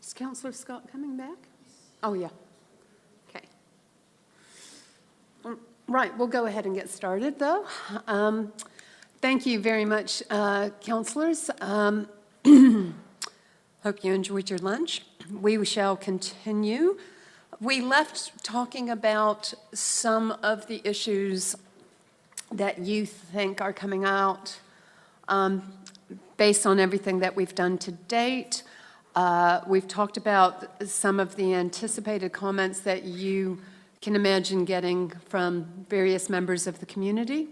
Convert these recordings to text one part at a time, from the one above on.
Is Councillor Scott coming back? Oh, yeah. Okay. Right, we'll go ahead and get started, though. Thank you very much, councillors. Hope you enjoyed your lunch. We shall continue. We left talking about some of the issues that you think are coming out based on everything that we've done to date. We've talked about some of the anticipated comments that you can imagine getting from various members of the community.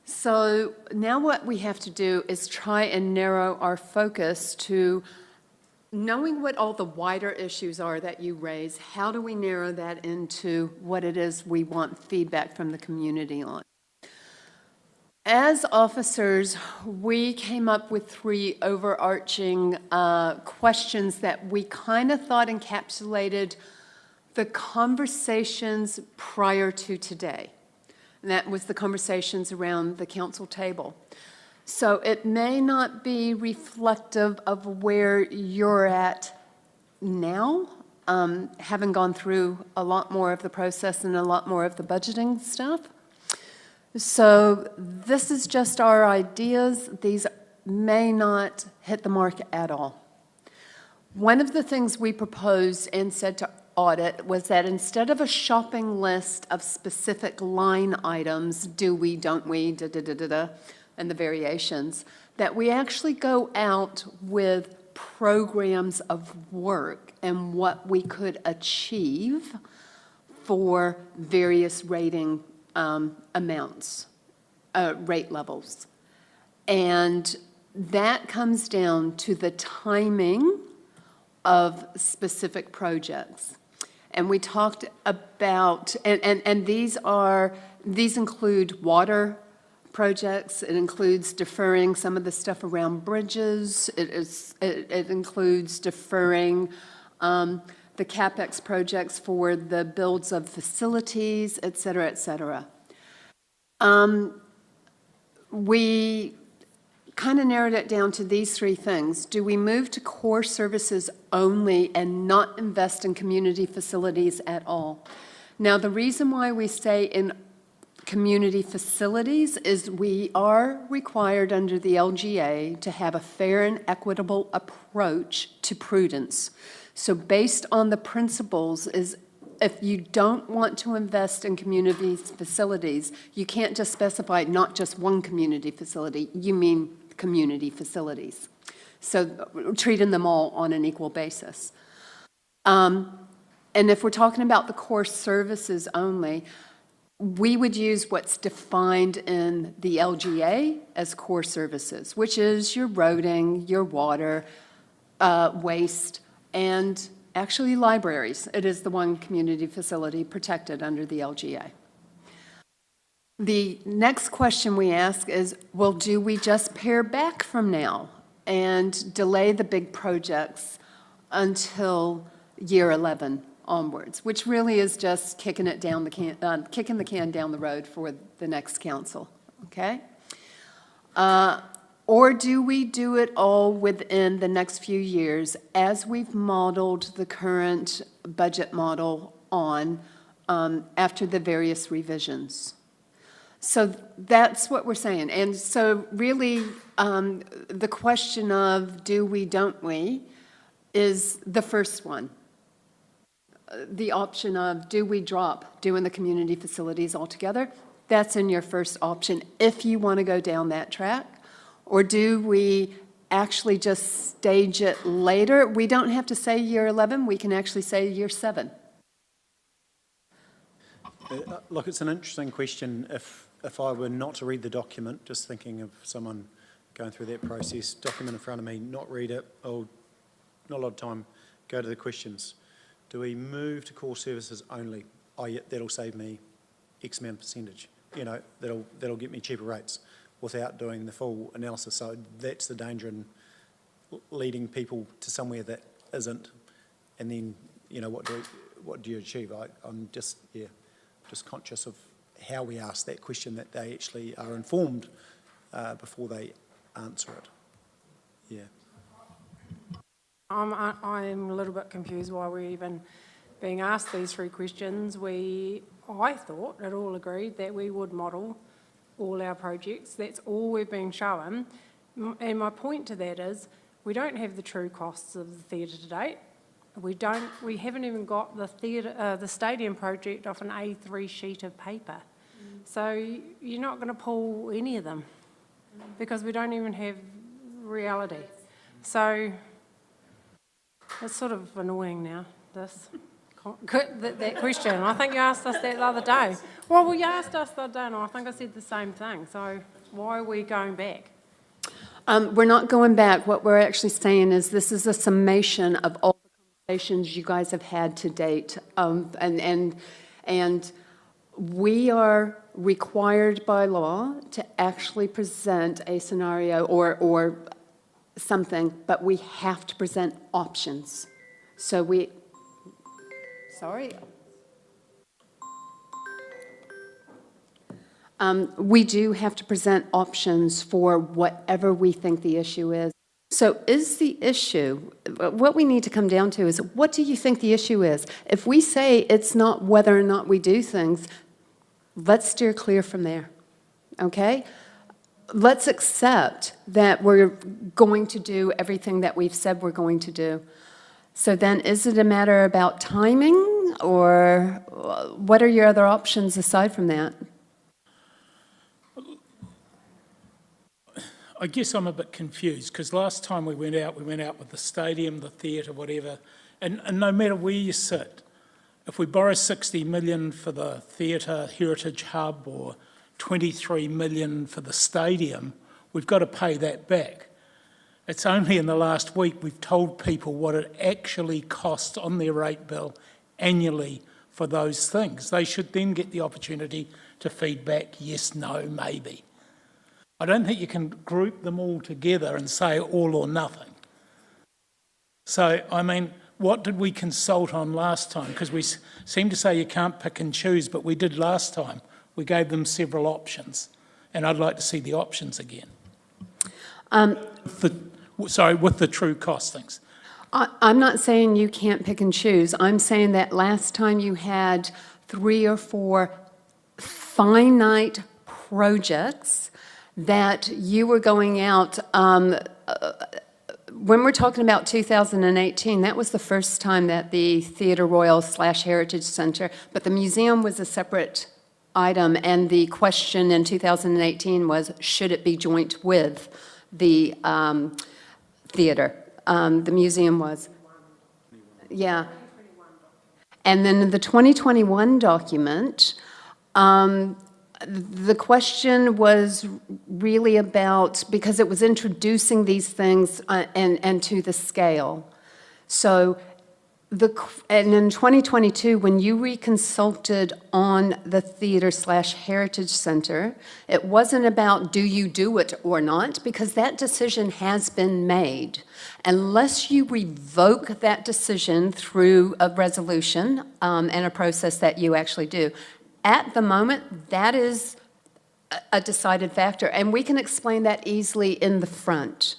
So now what we have to do is try and narrow our focus to knowing what all the wider issues are that you raise. How do we narrow that into what it is we want feedback from the community on? As officers, we came up with 3 overarching questions that we kind of thought encapsulated the conversations prior to today. And that was the conversations around the council table. So it may not be reflective of where you're at now, having gone through a lot more of the process and a lot more of the budgeting stuff. So this is just our ideas. These may not hit the mark at all. One of the things we proposed and said to audit was that instead of a shopping list of specific line items, do we, don't we, and the variations, that we actually go out with programs of work and what we could achieve for various rating amounts, rate levels. And that comes down to the timing of specific projects. And we talked about, and these include water projects. It includes deferring some of the stuff around bridges. It includes deferring the CapEx projects for the builds of facilities, et cetera, et cetera. We kind of narrowed it down to these 3 things. Do we move to core services only and not invest in community facilities at all? Now, the reason why we say in community facilities is we are required under the LGA to have a fair and equitable approach to prudence. So based on the principles is if you don't want to invest in community facilities, you can't just specify not just one community facility, you mean community facilities. So treating them all on an equal basis. And if we're talking about the core services only, we would use what's defined in the LGA as core services, which is your roading, your water, waste, and actually libraries. It is the one community facility protected under the LGA. The next question we ask is, well, do we just pare back from now and delay the big projects until year 11 onwards, which really is just kicking it down the can, kicking the can down the road for the next council, okay? Or do we do it all within the next few years as we've modeled the current budget model on after the various revisions? So that's what we're saying. And so really the question of do we, don't we, is the first one. The option of do we drop doing the community facilities altogether? That's in your first option if you want to go down that track. Or do we actually just stage it later? We don't have to say year 11, we can actually say year 7. Look, it's an interesting question. If I were not to read the document, just thinking of someone going through that process, document in front of me, not read it, not a lot of time, go to the questions. Do we move to core services only? Oh, yeah, that'll save me X amount of percentage. You know, that'll get me cheaper rates without doing the full analysis. So that's the danger in leading people to somewhere that isn't. And then, you know, what do you achieve? I'm just conscious of how we ask that question, that they actually are informed before they answer it. Yeah. I'm a little bit confused why we're even being asked these three questions. I thought it all agreed that we would model all our projects. That's all we're being shown. And my point to that is, we don't have the true costs of the theatre to date. We haven't even got the stadium project off an A3 sheet of paper. So you're not going to pull any of them because we don't even have reality. So it's sort of annoying now, that question. I think you asked us that the other day. Well, you asked us the other day, and I think I said the same thing. So why are we going back? We're not going back. What we're actually saying is this is a summation of all the conversations you guys have had to date. And we are required by law to actually present a scenario or something, but we have to present options. So we do have to present options for whatever we think the issue is. So is the issue, what we need to come down to is, what do you think the issue is? If we say it's not whether or not we do things, let's steer clear from there, okay? Let's accept that we're going to do everything that we've said we're going to do. So then is it a matter about timing, or what are your other options aside from that? I guess I'm a bit confused because last time we went out with the stadium, the theatre, whatever, and no matter where you sit, if we borrow 60 million for the theatre heritage hub or 23 million for the stadium, we've got to pay that back. It's only in the last week we've told people what it actually costs on their rate bill annually for those things. They should then get the opportunity to feed back yes, no, maybe. I don't think you can group them all together and say all or nothing. So, I mean, what did we consult on last time? Because we seem to say you can't pick and choose, but we did last time. We gave them several options, and I'd like to see the options again. With the true costings. I'm not saying you can't pick and choose. I'm saying that last time you had 3 or 4 finite projects that you were going out, when we're talking about 2018, that was the first time that the Theatre Royal / Heritage Centre, but the museum was a separate item, and the question in 2018 was, should it be joint with the theatre? The museum was. Yeah. And then the 2021 document, the question was really about, because it was introducing these things and to the scale. So, and in 2022, when you reconsulted on the theatre / heritage centre, it wasn't about do you do it or not, because that decision has been made. Unless you revoke that decision through a resolution and a process that you actually do. At the moment, that is a decided factor, and we can explain that easily in the front.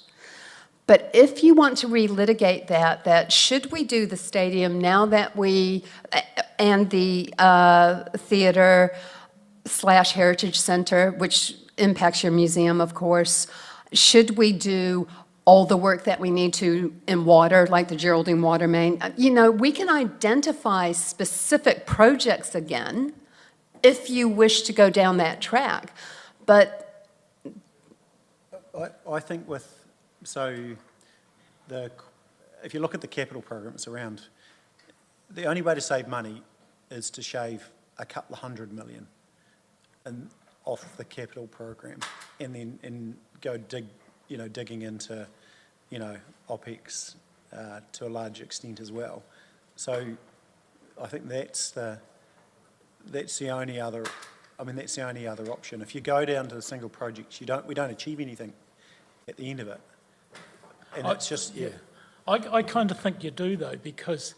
But if you want to relitigate that should we do the stadium now that and the theatre / heritage centre, which impacts your museum, of course, should we do all the work that we need to in water, like the Geraldine water main? You know, we can identify specific projects again, if you wish to go down that track. But I think if you look at the capital programs around, the only way to save money is to shave a couple of $100 million off the capital program, and then go digging into OPEX to a large extent as well. So I think that's the only other. I mean, that's the only other option. If you go down to the single projects, we don't achieve anything at the end of it. And it's just, yeah. I kind of think you do, though, because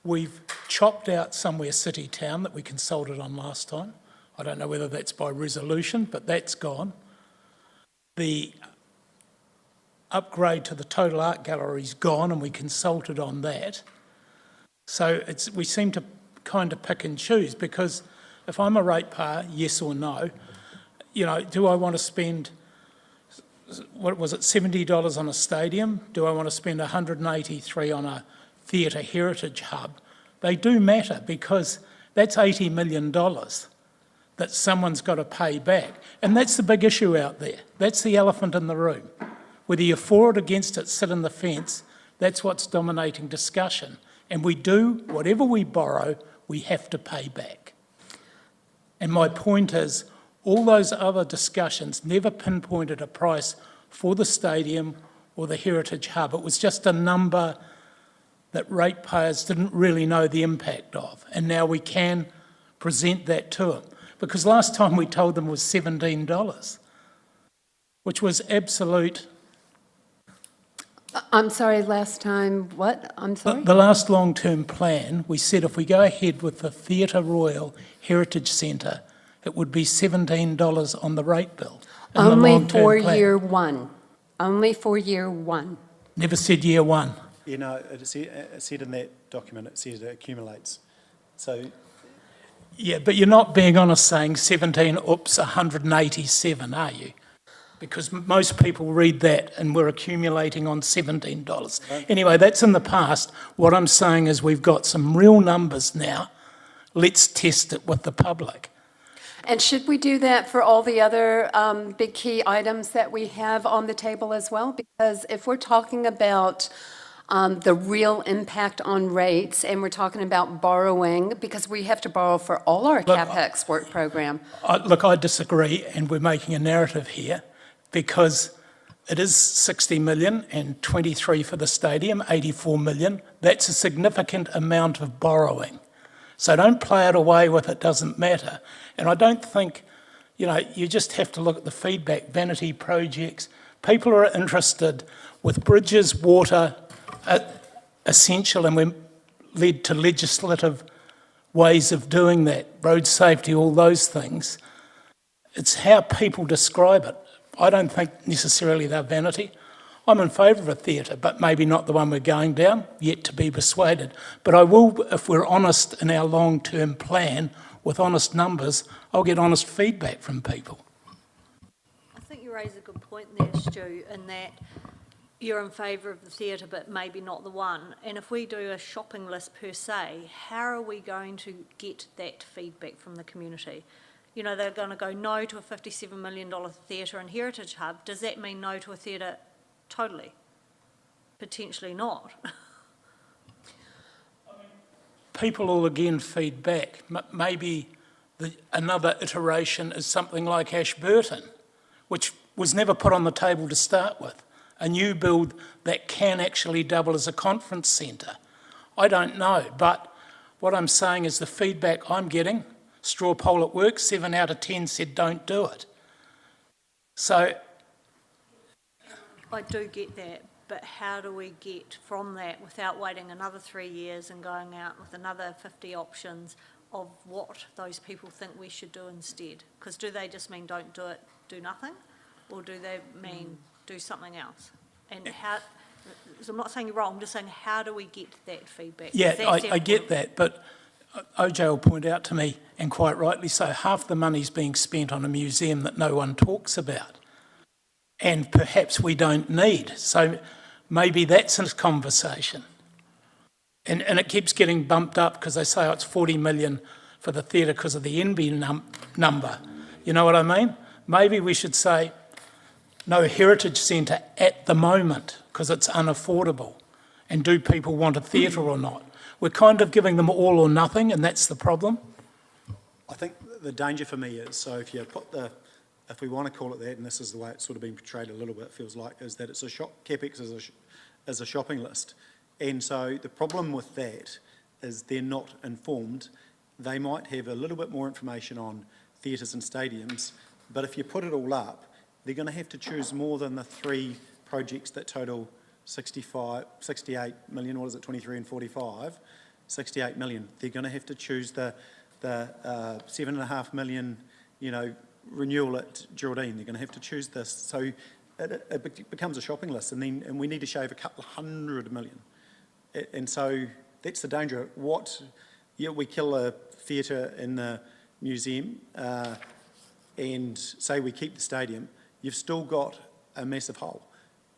we've chopped out somewhere City Town that we consulted on last time. I don't know whether that's by resolution, but that's gone. The upgrade to the Total Art Gallery's gone, and we consulted on that. So we seem to kind of pick and choose, because if I'm a ratepayer, yes or no, do I want to spend, what was it, $70 on a stadium? Do I want to spend $183 on a theatre heritage hub? They do matter, because that's $80 million that someone's got to pay back. And that's the big issue out there. That's the elephant in the room. Whether you're for it, against it, sit in the fence, that's what's dominating discussion. And we do, whatever we borrow, we have to pay back. And my point is, all those other discussions never pinpointed a price for the stadium or the heritage hub. It was just a number that ratepayers didn't really know the impact of. And now we can present that to them. Because last time we told them was $17, which was absolute. I'm sorry, last time, what? I'm sorry? The last long-term plan, we said if we go ahead with the Theatre Royal Heritage Centre, it would be $17 on the rate bill. in the Only long-term for plan. year one. Only for year one. Never said year one. It said in that document, it says it accumulates. So, Yeah, but you're not being honest saying 17, 187, are you? Because most people read that and we're accumulating on $17. Anyway, that's in the past. What I'm saying is we've got some real numbers now. Let's test it with the public. And should we do that for all the other big key items that we have on the table as well? Because if we're talking about the real impact on rates, and we're talking about borrowing, because we have to borrow for all our CapEx work program. Look, I disagree, and we're making a narrative here, because it is 60 million and 23 for the stadium, 84 million. That's a significant amount of borrowing. So don't play it away with it doesn't matter. And I don't think, you just have to look at the feedback, vanity projects. People are interested with bridges, water, essential, and we're led to legislative ways of doing that, road safety, all those things. It's how people describe it. I don't think necessarily they're vanity. I'm in favour of a theatre, but maybe not the one we're going down, yet to be persuaded. But I will, if we're honest in our long-term plan, with honest numbers, I'll get honest feedback from people. I think you raise a good point there, Stu, in that you're in favour of the theatre, but maybe not the one. And if we do a shopping list per se, how are we going to get that feedback from the community? They're going to go no to a $57 million theatre and heritage hub. Does that mean no to a theatre totally? Potentially not. People will again feed back. Maybe another iteration is something like Ashburton, which was never put on the table to start with. A new build that can actually double as a conference centre. I don't know, but what I'm saying is the feedback I'm getting, straw poll at work, 7 out of 10 said don't do it. So I do get that, but how do we get from that without waiting another 3 years and going out with another 50 options of what those people think we should do instead? Because do they just mean don't do it, do nothing? Or do they mean do something else? And how, so I'm not saying you're wrong, I'm just saying how do we get that feedback? yeah, I get that, but OJ will point out to me, and quite rightly so, half the money's being spent on a museum that no one talks about. And perhaps we don't need. So maybe that's a conversation. And it keeps getting bumped up because they say, it's 40 million for the theatre because of the NB number. You know what I mean? Maybe we should say, no heritage centre at the moment because it's unaffordable. And do people want a theatre or not? We're kind of giving them all or nothing, and that's the problem. I think the danger for me is, so if we want to call it that, and this is the way it's sort of been portrayed a little bit, feels like, is that it's CapEx is a shopping list. And so the problem with that is they're not informed. They might have a little bit more information on theatres and stadiums, but if you put it all up, they're going to have to choose more than the 3 projects that total 68 million, what is it, 23 and 45, 68 million. They're going to have to choose the 7.5 million, renewal at Geraldine. They're going to have to choose this. So it becomes a shopping list, and we need to shave a couple of $100 million. And so that's the danger. We kill a theatre in the museum, and say we keep the stadium, you've still got a massive hole.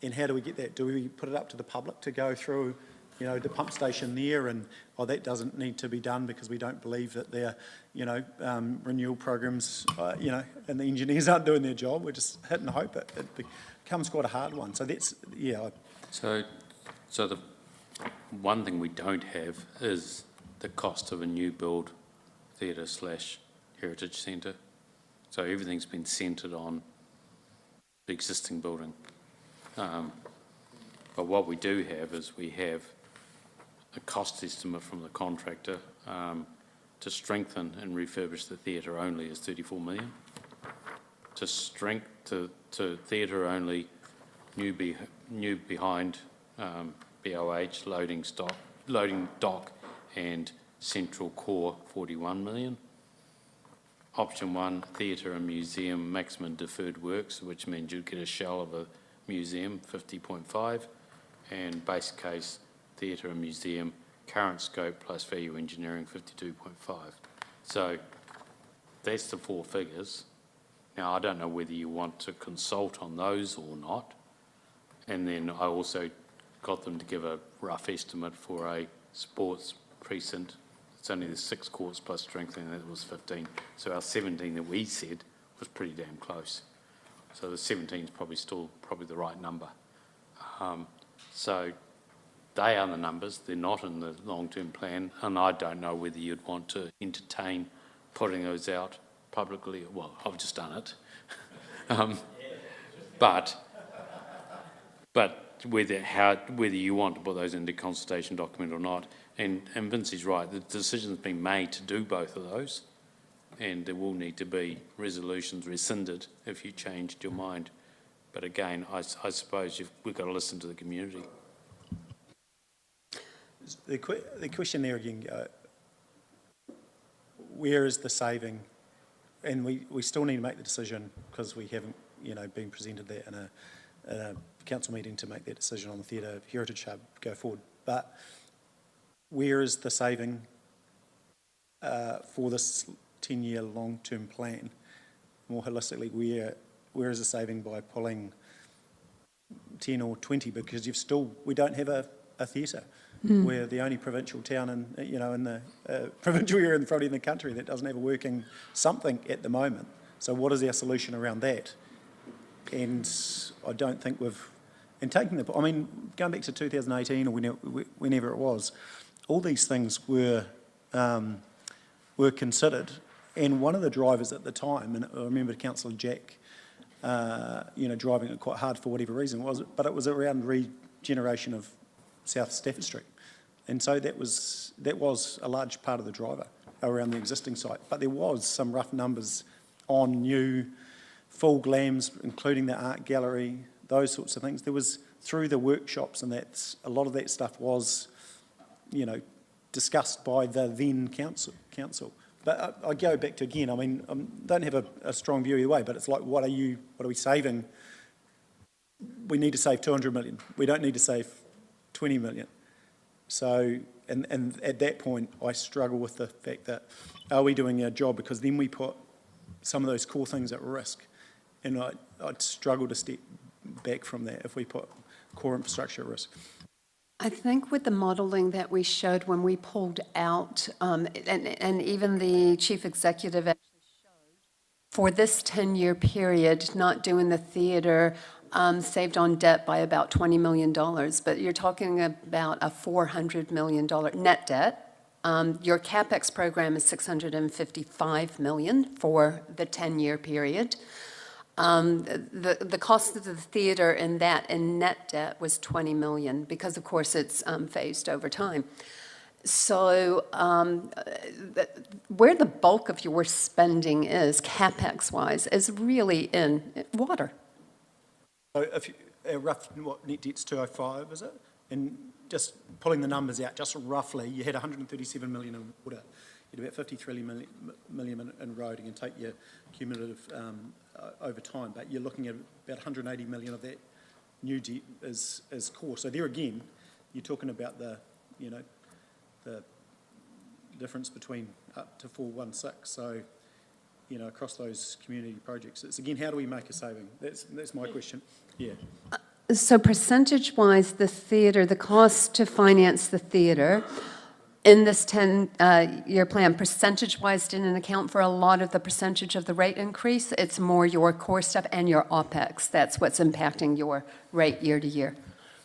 And how do we get that? Do we put it up to the public to go through, the pump station there, and that doesn't need to be done because we don't believe that their, renewal programs, and the engineers aren't doing their job. We're just hit and hope it becomes quite a hard one. So that's, So the one thing we don't have is the cost of a new build theatre/heritage centre. So everything's been centred on the existing building. But what we do have is we have a cost estimate from the contractor to strengthen and refurbish the theatre only is 34 million. To theatre only, new behind BOH, loading dock and central core 41 million. Option 1, theatre and museum maximum deferred works, which means you'd get a shell of a museum, 50.5, and base case theatre and museum current scope plus value engineering, 52.5. So that's the 4 figures. Now, I don't know whether you want to consult on those or not. And then I also got them to give a rough estimate for a sports precinct. It's only the 6 courts plus strengthening, that was 15. So our 17 that we said was pretty damn close. So the 17 is probably still the right number. So they are the numbers. They're not in the long-term plan, and I don't know whether you'd want to entertain putting those out publicly. Well, I've just done it. But whether you want to put those into consultation document or not, and Vince is right, the decision's been made to do both of those, and there will need to be resolutions rescinded if you changed your mind. But again, I suppose we've got to listen to the community. the question there again, where is the saving? And we still need to make the decision because we haven't, been presented that in a council meeting to make that decision on the Theatre Heritage Hub go forward. But where is the saving for this 10-year long-term plan? More holistically, where is the saving by pulling 10 or 20? Because we don't have a theatre. We're the only provincial town in the provincial area in the country that doesn't have a working something at the moment. So what is our solution around that? And I don't think going back to 2018 or whenever it was, all these things were considered. And one of the drivers at the time, and I remember Councillor Jack, driving it quite hard for whatever reason but it was around regeneration of South Stafford Street. And so that was a large part of the driver around the existing site. But there was some rough numbers on new full glams, including the art gallery, those sorts of things. There was, through the workshops and a lot of that stuff was, discussed by the then council. But I go back to, again, don't have a strong view either way, but it's like, what are we saving? We need to save 200 million. We don't need to save 20 million. So, and at that point, I struggle with the fact that, are we doing our job? Because then we put some of those core things at risk. And I'd struggle to step back from that if we put core infrastructure at risk. I think with the modelling that we showed when we pulled out, and even the chief executive actually showed, for this 10-year period, not doing the theatre, saved on debt by about $20 million, but you're talking about a $400 million net debt. Your CapEx program is $655 million for the 10-year period. The cost of the theatre in net debt was $20 million because, of course, it's phased over time. So where the bulk of your spending is, CapEx-wise, is really in water. So if rough, net debt's 205, is it? And just pulling the numbers out, just roughly, you had 137 million in water. You had about 53 million in road, and take your cumulative over time, but you're looking at about 180 million of that new debt is core. So there again, you're talking about the difference between up to 416. So, across those community projects, it's again, how do we make a saving? That's my question. Yeah. So percentage-wise, the cost to finance the theatre in this 10-year plan, percentage-wise didn't account for a lot of the percentage of the rate increase. It's more your core stuff and your OPEX. That's what's impacting your rate year to year.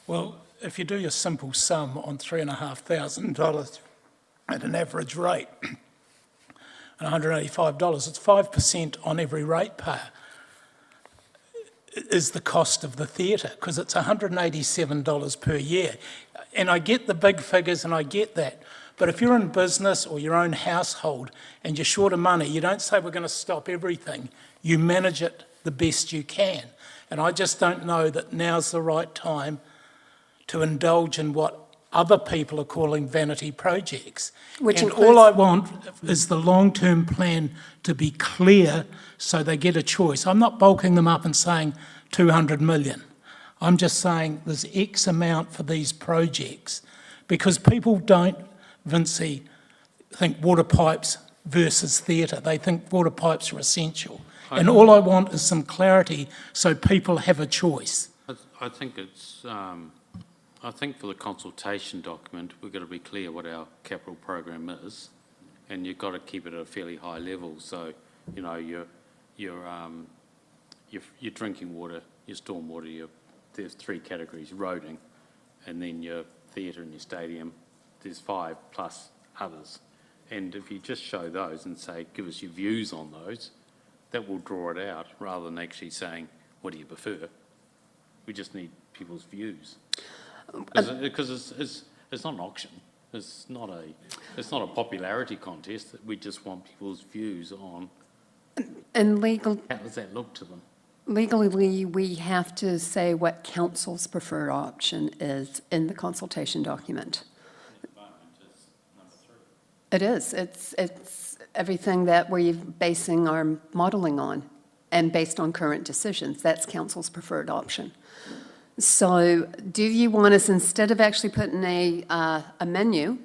Well, if you do your simple sum on $3,500 at an average rate, and $185, it's 5% on every ratepayer is the cost of the theatre, because it's $187 per year. And I get the big figures and I get that. But if you're in business or your own household and you're short of money, you don't say we're going to stop everything. You manage it the best you can. And I just don't know that now's the right time to indulge in what other people are calling vanity projects. And all I want is the long-term plan to be clear so they get a choice. I'm not bulking them up and saying 200 million. I'm just saying there's X amount for these projects, because people don't, Vincey, think water pipes versus theatre. They think water pipes are essential. And all I want is some clarity so people have a choice. I think it's, I think for the consultation document, we've got to be clear what our capital program is, and you've got to keep it at a fairly high level. So, your drinking water, your storm water, there's 3 categories: roading, and then your theatre and your stadium. There's 5 plus others. And if you just show those and say, give us your views on those, that will draw it out, rather than actually saying, what do you prefer? We just need people's views. Because it's not an auction. It's not a popularity contest. We just want people's views on And how does that look to them. legally, we have to say what council's preferred option is in the consultation document. It is. It's everything that we're basing our modelling on, and based on current decisions. That's council's preferred option. So do you want us, instead of actually putting a menu,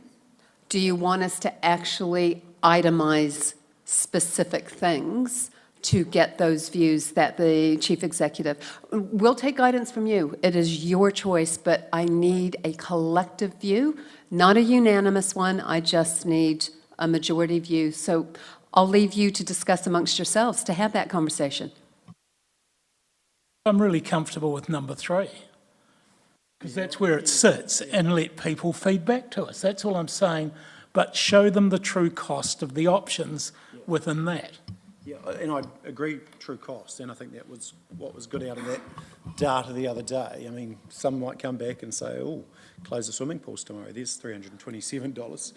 do you want us to actually itemize specific things to get those views that the chief executive, we'll take guidance from you. It is your choice, but I need a collective view, not a unanimous one. I just need a majority view. So I'll leave you to discuss amongst yourselves to have that conversation. I'm really comfortable with number 3, because that's where it sits, and let people feed back to us. That's all I'm saying, but show them the true cost of the options within that. Yeah, and I agree, true cost, and I think that was what was good out of that data the other day. I mean, some might come back and say, oh, close the swimming pools tomorrow, there's $327,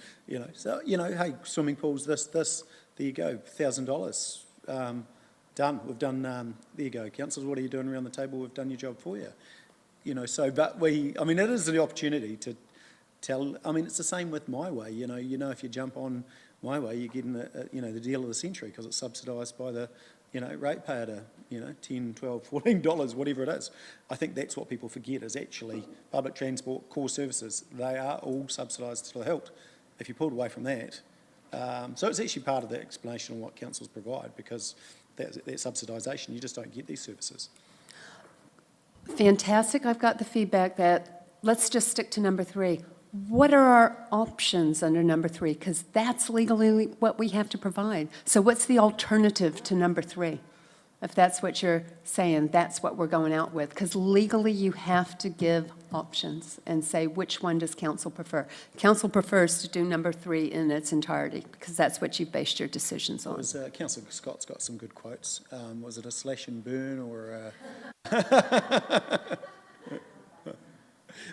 So, hey, swimming pools, this, there you go, $1,000, done. We've done, there you go, councillors, what are you doing around the table? We've done your job for you. But it is the opportunity to tell, it's the same with My Way, if you jump on My Way, you're getting the deal of the century, because it's subsidised by the, ratepayer to, $10, $12, $14, whatever it is. I think that's what people forget, is actually public transport, core services, they are all subsidised to the hilt. If you pulled away from that, so it's actually part of the explanation of what councils provide, because that subsidisation, you just don't get these services. Fantastic. I've got the feedback that let's just stick to number 3. What are our options under number 3? Because that's legally what we have to provide. So what's the alternative to number 3? If that's what you're saying, that's what we're going out with. Because legally you have to give options and say, which one does council prefer? Council prefers to do number 3 in its entirety, because that's what you've based your decisions on. Councillor Scott's got some good quotes. Was it a slash and burn or a...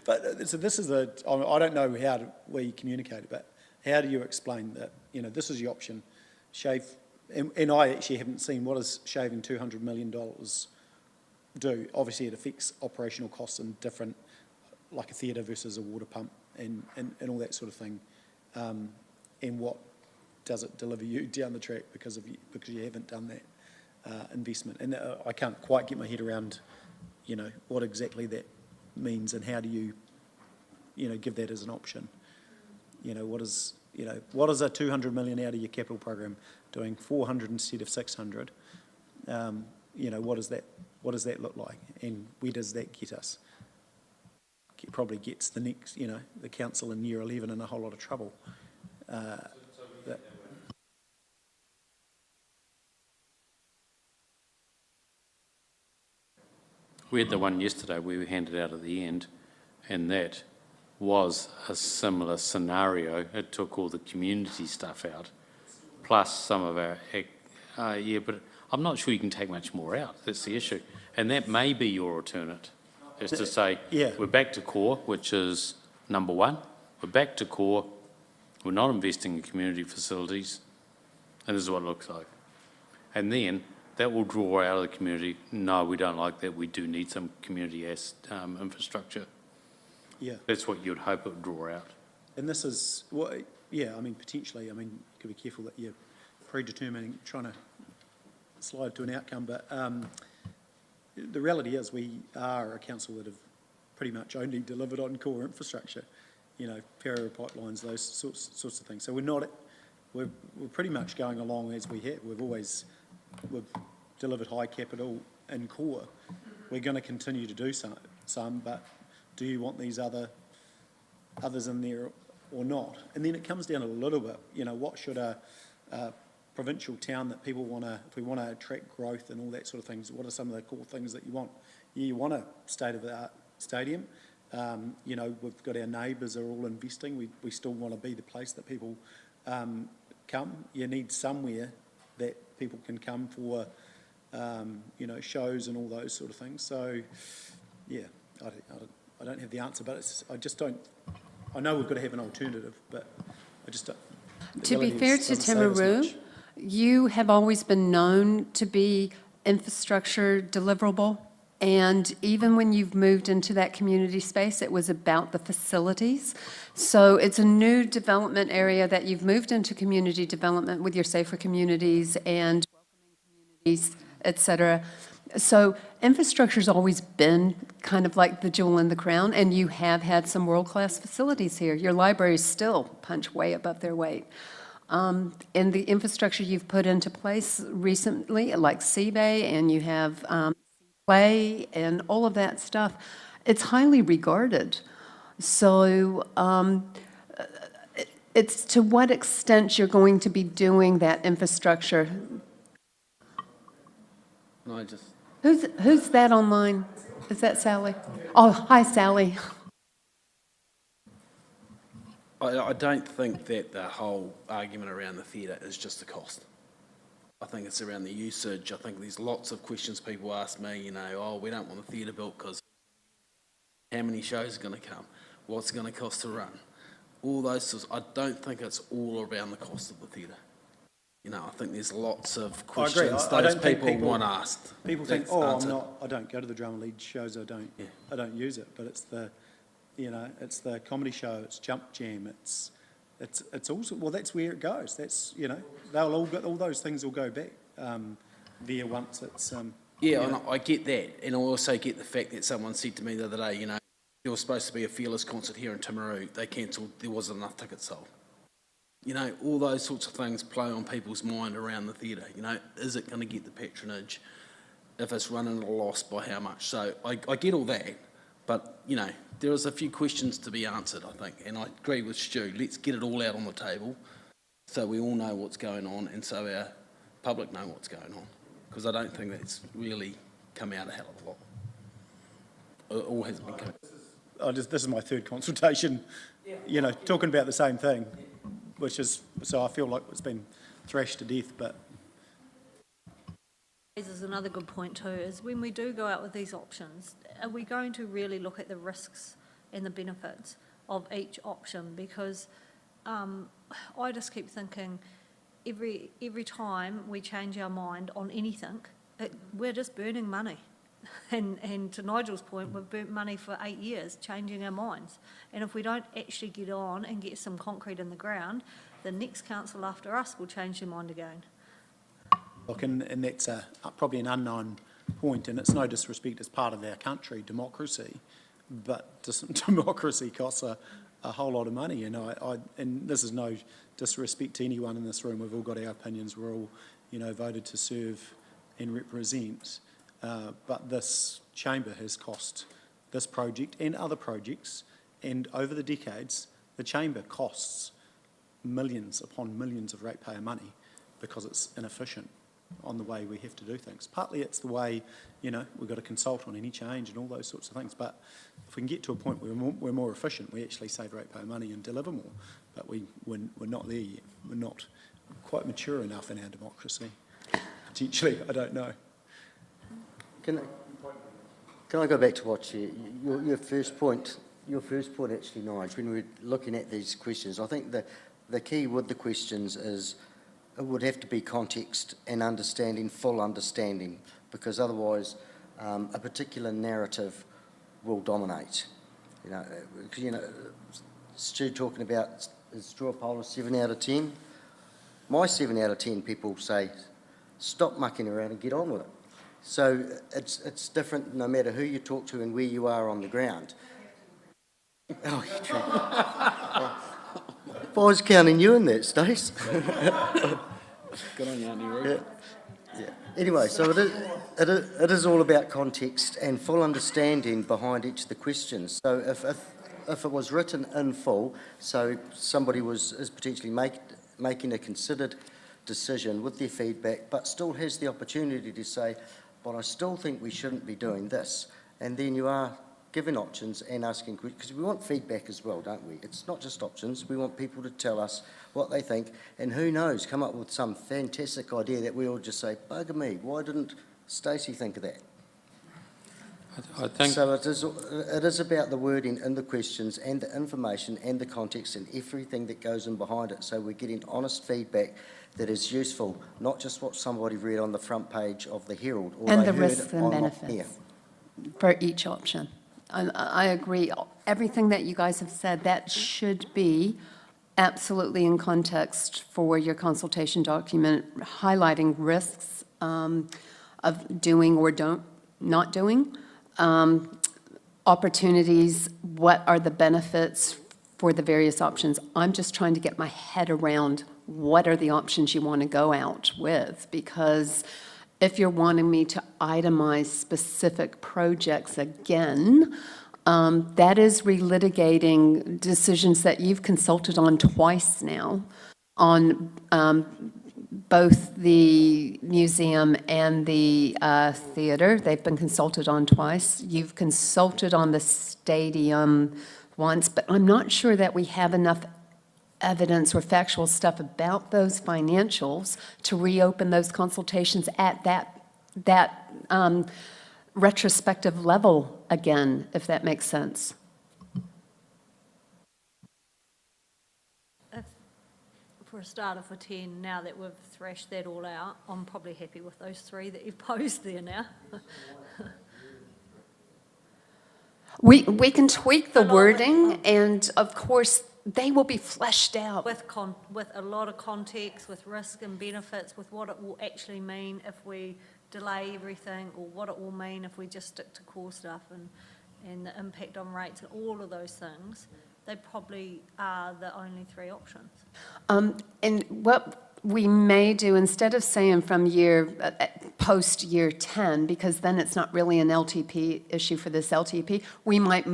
But so this is I don't know how we communicate it, but how do you explain that, this is your option, shave, and I actually haven't seen what does shaving $200 million do. Obviously it affects operational costs and different, like a theatre versus a water pump and all that sort of thing. And what does it deliver you down the track because you haven't done that? investment. And I can't quite get my head around, what exactly that means and how do you, give that as an option. What is a 200 million out of your capital program doing 400 instead of 600? What does that look like, and where does that get us? It probably gets the next, the council in year 11 in a whole lot of trouble. We had the one yesterday we handed out at the end, and that was a similar scenario. It took all the community stuff out, plus some of our, but I'm not sure you can take much more out. That's the issue. And that may be your alternate, is to say, Yeah. we're back to core, which is number one. We're back to core. We're not investing in community facilities. And this is what it looks like. And then that will draw out of the community, no, we don't like that. We do need some community infrastructure. Yeah. That's what you'd hope it would draw out. And this is, potentially, you could be careful that you're predetermining, trying to slide to an outcome, but the reality is we are a council that have pretty much only delivered on core infrastructure, Parara pipelines, those sorts of things. So we're pretty much going along as we have. We've delivered high capital in core. We're going to continue to do some, but do you want these others in there or not? And then it comes down a little bit, what should a provincial town that people if we want to attract growth and all that sort of things, what are some of the core things that you want? Yeah, you want a state-of-the-art stadium. We've got our neighbours are all investing. We still want to be the place that people come. You need somewhere that people can come for, shows and all those sort of things. So, yeah, I don't have the answer, but I know we've got to have an alternative, but I just don't. To be fair to Timaru, you have always been known to be infrastructure deliverable, and even when you've moved into that community space, it was about the facilities. So it's a new development area that you've moved into community development with your Safer Communities and welcoming communities, et cetera. So infrastructure's always been kind of like the jewel in the crown, and you have had some world-class facilities here. Your libraries still punch way above their weight. And the infrastructure you've put into place recently, like Seabay, and you have Play and all of that stuff, it's highly regarded. So it's to what extent you're going to be doing that infrastructure. No, Who's that online? Is that Sally? Oh, hi, Sally. I don't think that the whole argument around the theatre is just the cost. I think it's around the usage. I think there's lots of questions people ask me, we don't want the theatre built because how many shows are going to come? What's it going to cost to run? All those sorts. I don't think it's all around the cost of the theatre. I think there's lots of questions I those don't think people want asked. People think, I don't go to the Drama League shows, I don't use it, but it's it's the comedy show, it's Jump Jam, it's also, well, that's where it goes. That's, they'll all those things will go back there once it's. And I get that, and I also get the fact that someone said to me the other day, there was supposed to be a Fearless concert here in Timaru. They cancelled. There wasn't enough tickets sold. All those sorts of things play on people's mind around the theatre. Is it going to get the patronage? If it's running at a loss, by how much? So I get all that, but there is a few questions to be answered, I think, and I agree with Stu. Let's get it all out on the table, so we all know what's going on, and so our public know what's going on. Because I don't think that's really come out a hell of a lot. It all hasn't been coming. This is my third consultation, talking about the same thing, which is, so I feel like it's been thrashed to death, but. This is another good point too, is when we do go out with these options, are we going to really look at the risks and the benefits of each option? Because I just keep thinking every time we change our mind on anything, we're just burning money. And to Nigel's point, we've burnt money for 8 years changing our minds. And if we don't actually get on and get some concrete in the ground, the next council after us will change their mind again. Look, and that's probably an unknown point, and it's no disrespect, it's part of our country, democracy, but democracy costs a whole lot of money, and and this is no disrespect to anyone in this room, we've all got our opinions, we're all, voted to serve and represent, but this chamber has cost this project and other projects, and over the decades, the chamber costs millions upon millions of ratepayer money because it's inefficient on the way we have to do things. Partly it's the way, we've got to consult on any change and all those sorts of things, but if we can get to a point where we're more efficient, we actually save ratepayer money and deliver more, but we're not there yet. We're not quite mature enough in our democracy. Potentially, I don't know. Can I go back to what your first point actually, Nigel, when we're looking at these questions, I think the key with the questions is it would have to be context and understanding, full understanding, because otherwise a particular narrative will dominate. Stu talking about is straw poll a 7 out of 10? My 7 out of 10 people say, stop mucking around and get on with it. So it's different no matter who you talk to and where you are on the ground. Oh, if I was counting you in that, Stace. Good on you, Auntie Ruth. Yeah. Anyway, so it is all about context and full understanding behind each of the questions. So if it was written in full, so somebody is potentially making a considered decision with their feedback, but still has the opportunity to say, but I still think we shouldn't be doing this. And then you are giving options and asking questions, because we want feedback as well, don't we? It's not just options. We want people to tell us what they think, and who knows, come up with some fantastic idea that we all just say, bugger me, why didn't Stacey think of that? I think So it is about the wording in the questions and the information and the context and everything that goes in behind it. So we're getting honest feedback that is useful, not just what somebody read on the front page of the Herald or And they the heard risks and on benefits here. for each option. I agree. Everything that you guys have said, that should be absolutely in context for your consultation document, highlighting risks of doing or not doing, opportunities, what are the benefits for the various options. I'm just trying to get my head around what are the options you want to go out with, because if you're wanting me to itemize specific projects again, that is relitigating decisions that you've consulted on twice now on both the museum and the theatre. They've been consulted on twice. You've consulted on the stadium once, but I'm not sure that we have enough evidence or factual stuff about those financials to reopen those consultations at that retrospective level again, if that makes sense. For a starter for 10, now that we've thrashed that all out, I'm probably happy with those 3 that you've posed there now. We can tweak the Along with- wording, and of course, they will be fleshed out. With a lot of context, with risk and benefits, with what it will actually mean if we delay everything, or what it will mean if we just stick to core stuff, and the impact on rates and all of those things. They probably are the only 3 options. And what we may do, instead of saying from post year 10, because then it's not really an LTP issue for this LTP, we might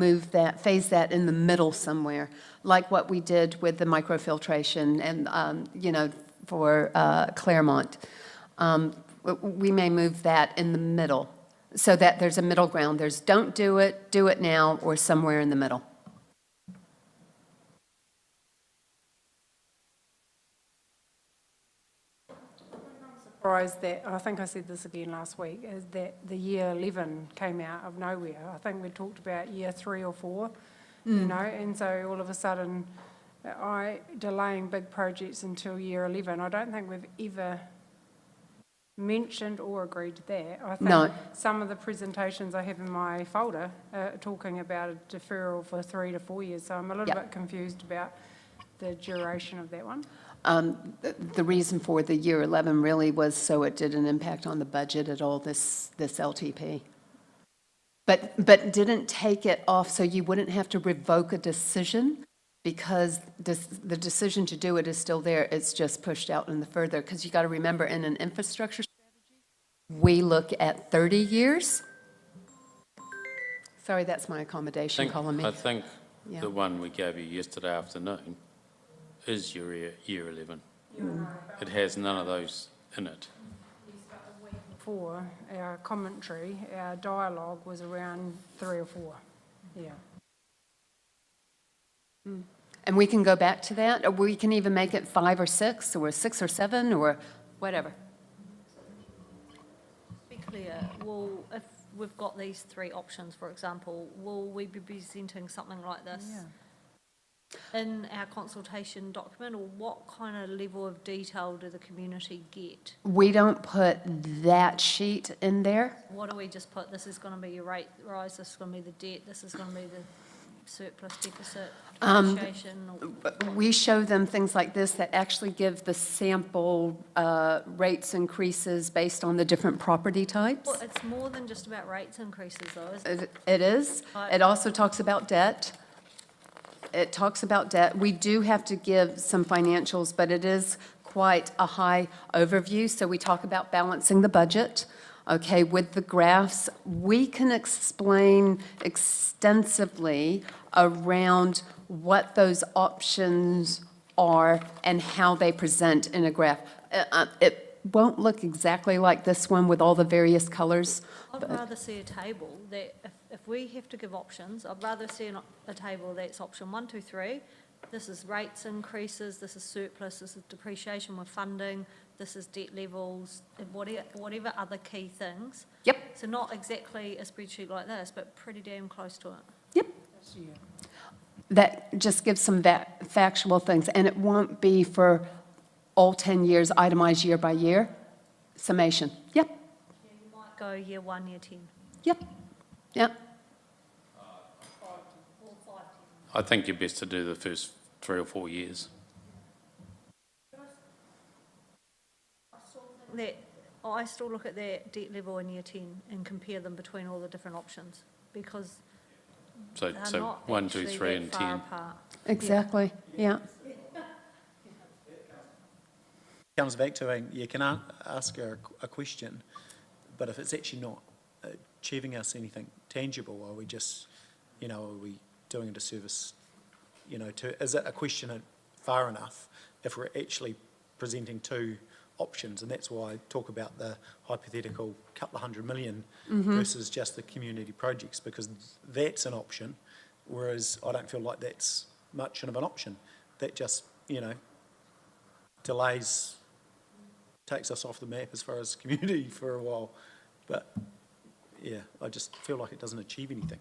phase that in the middle somewhere, like what we did with the microfiltration and, for Claremont. We may move that in the middle so that there's a middle ground. There's don't do it now, or somewhere in the middle. Surprised that, I think I said this again last week, is that the year 11 came out of nowhere. I think we talked about year 3 or 4, and so all of a sudden, delaying big projects until year 11. I don't think we've ever mentioned or agreed to that. I think No. some of the presentations I have in my folder are talking about a deferral for 3 to 4 years, so I'm a little Yep. bit confused about the duration of that one. The reason for the year 11 really was so it didn't impact on the budget at all, this LTP. But didn't take it off so you wouldn't have to revoke a decision, because the decision to do it is still there. It's just pushed out in the further, because you got to remember, in an infrastructure strategy, we look at 30 years. Sorry, that's my accommodation calling me. I think Yeah. the one we gave you yesterday afternoon is your year 11. It has none of those in it. For our commentary, our dialogue was around 3 or 4, yeah. And we can go back to that, or we can even make it 5 or 6, or 6 or 7, or whatever. Be clear, if we've got these 3 options, for example, will we be presenting something like this in our consultation document, or what kind of level of detail do the community get? We don't put that sheet in there. What do we just put, this is going to be your rate rise, this is going to be the debt, this is going to be the surplus deficit, depreciation? We show them things like this that actually give the sample rates increases based on the different property types. Well, it's more than just about rates increases though, isn't it? It is. Right. It also talks about debt. It talks about debt. We do have to give some financials, but it is quite a high overview. So we talk about balancing the budget, okay, with the graphs. We can explain extensively around what those options are and how they present in a graph. It won't look exactly like this one with all the various colors. I'd rather see a table that, if we have to give options, I'd rather see a table that's option 1, 2, 3. This is rates increases, this is surplus, this is depreciation with funding, this is debt levels, and whatever other key things. Yep, So not exactly a spreadsheet like this, but pretty damn close to it. yep. That just gives some factual things, and it won't be for all 10 years, itemized year by year, summation. Yep, You might go year 1, year 10. yep, yep. I think you're best to do the first 3 or 4 years. I still look at that debt level in year 10 and compare them between all the different options, because So, they're so not 1, 2, actually 3 that and far 10. apart. Exactly, yeah. Comes back to, you can ask her a question, but if it's actually not achieving us anything tangible, are we just, are we doing a disservice, is it a question far enough if we're actually presenting 2 options? And that's why I talk about the hypothetical couple of $100 million versus just the community projects, because that's an option, whereas I don't feel like that's much of an option. That just, delays, takes us off the map as far as community for a while. But, yeah, I just feel like it doesn't achieve anything.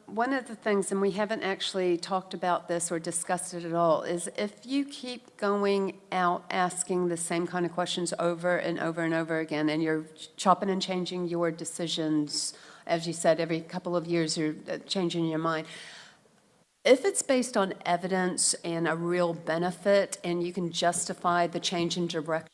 One of the things, and we haven't actually talked about this or discussed it at all, is if you keep going out asking the same kind of questions over and over and over again, and you're chopping and changing your decisions, as you said, every couple of years you're changing your mind. If it's based on evidence and a real benefit, and you can justify the change in direction,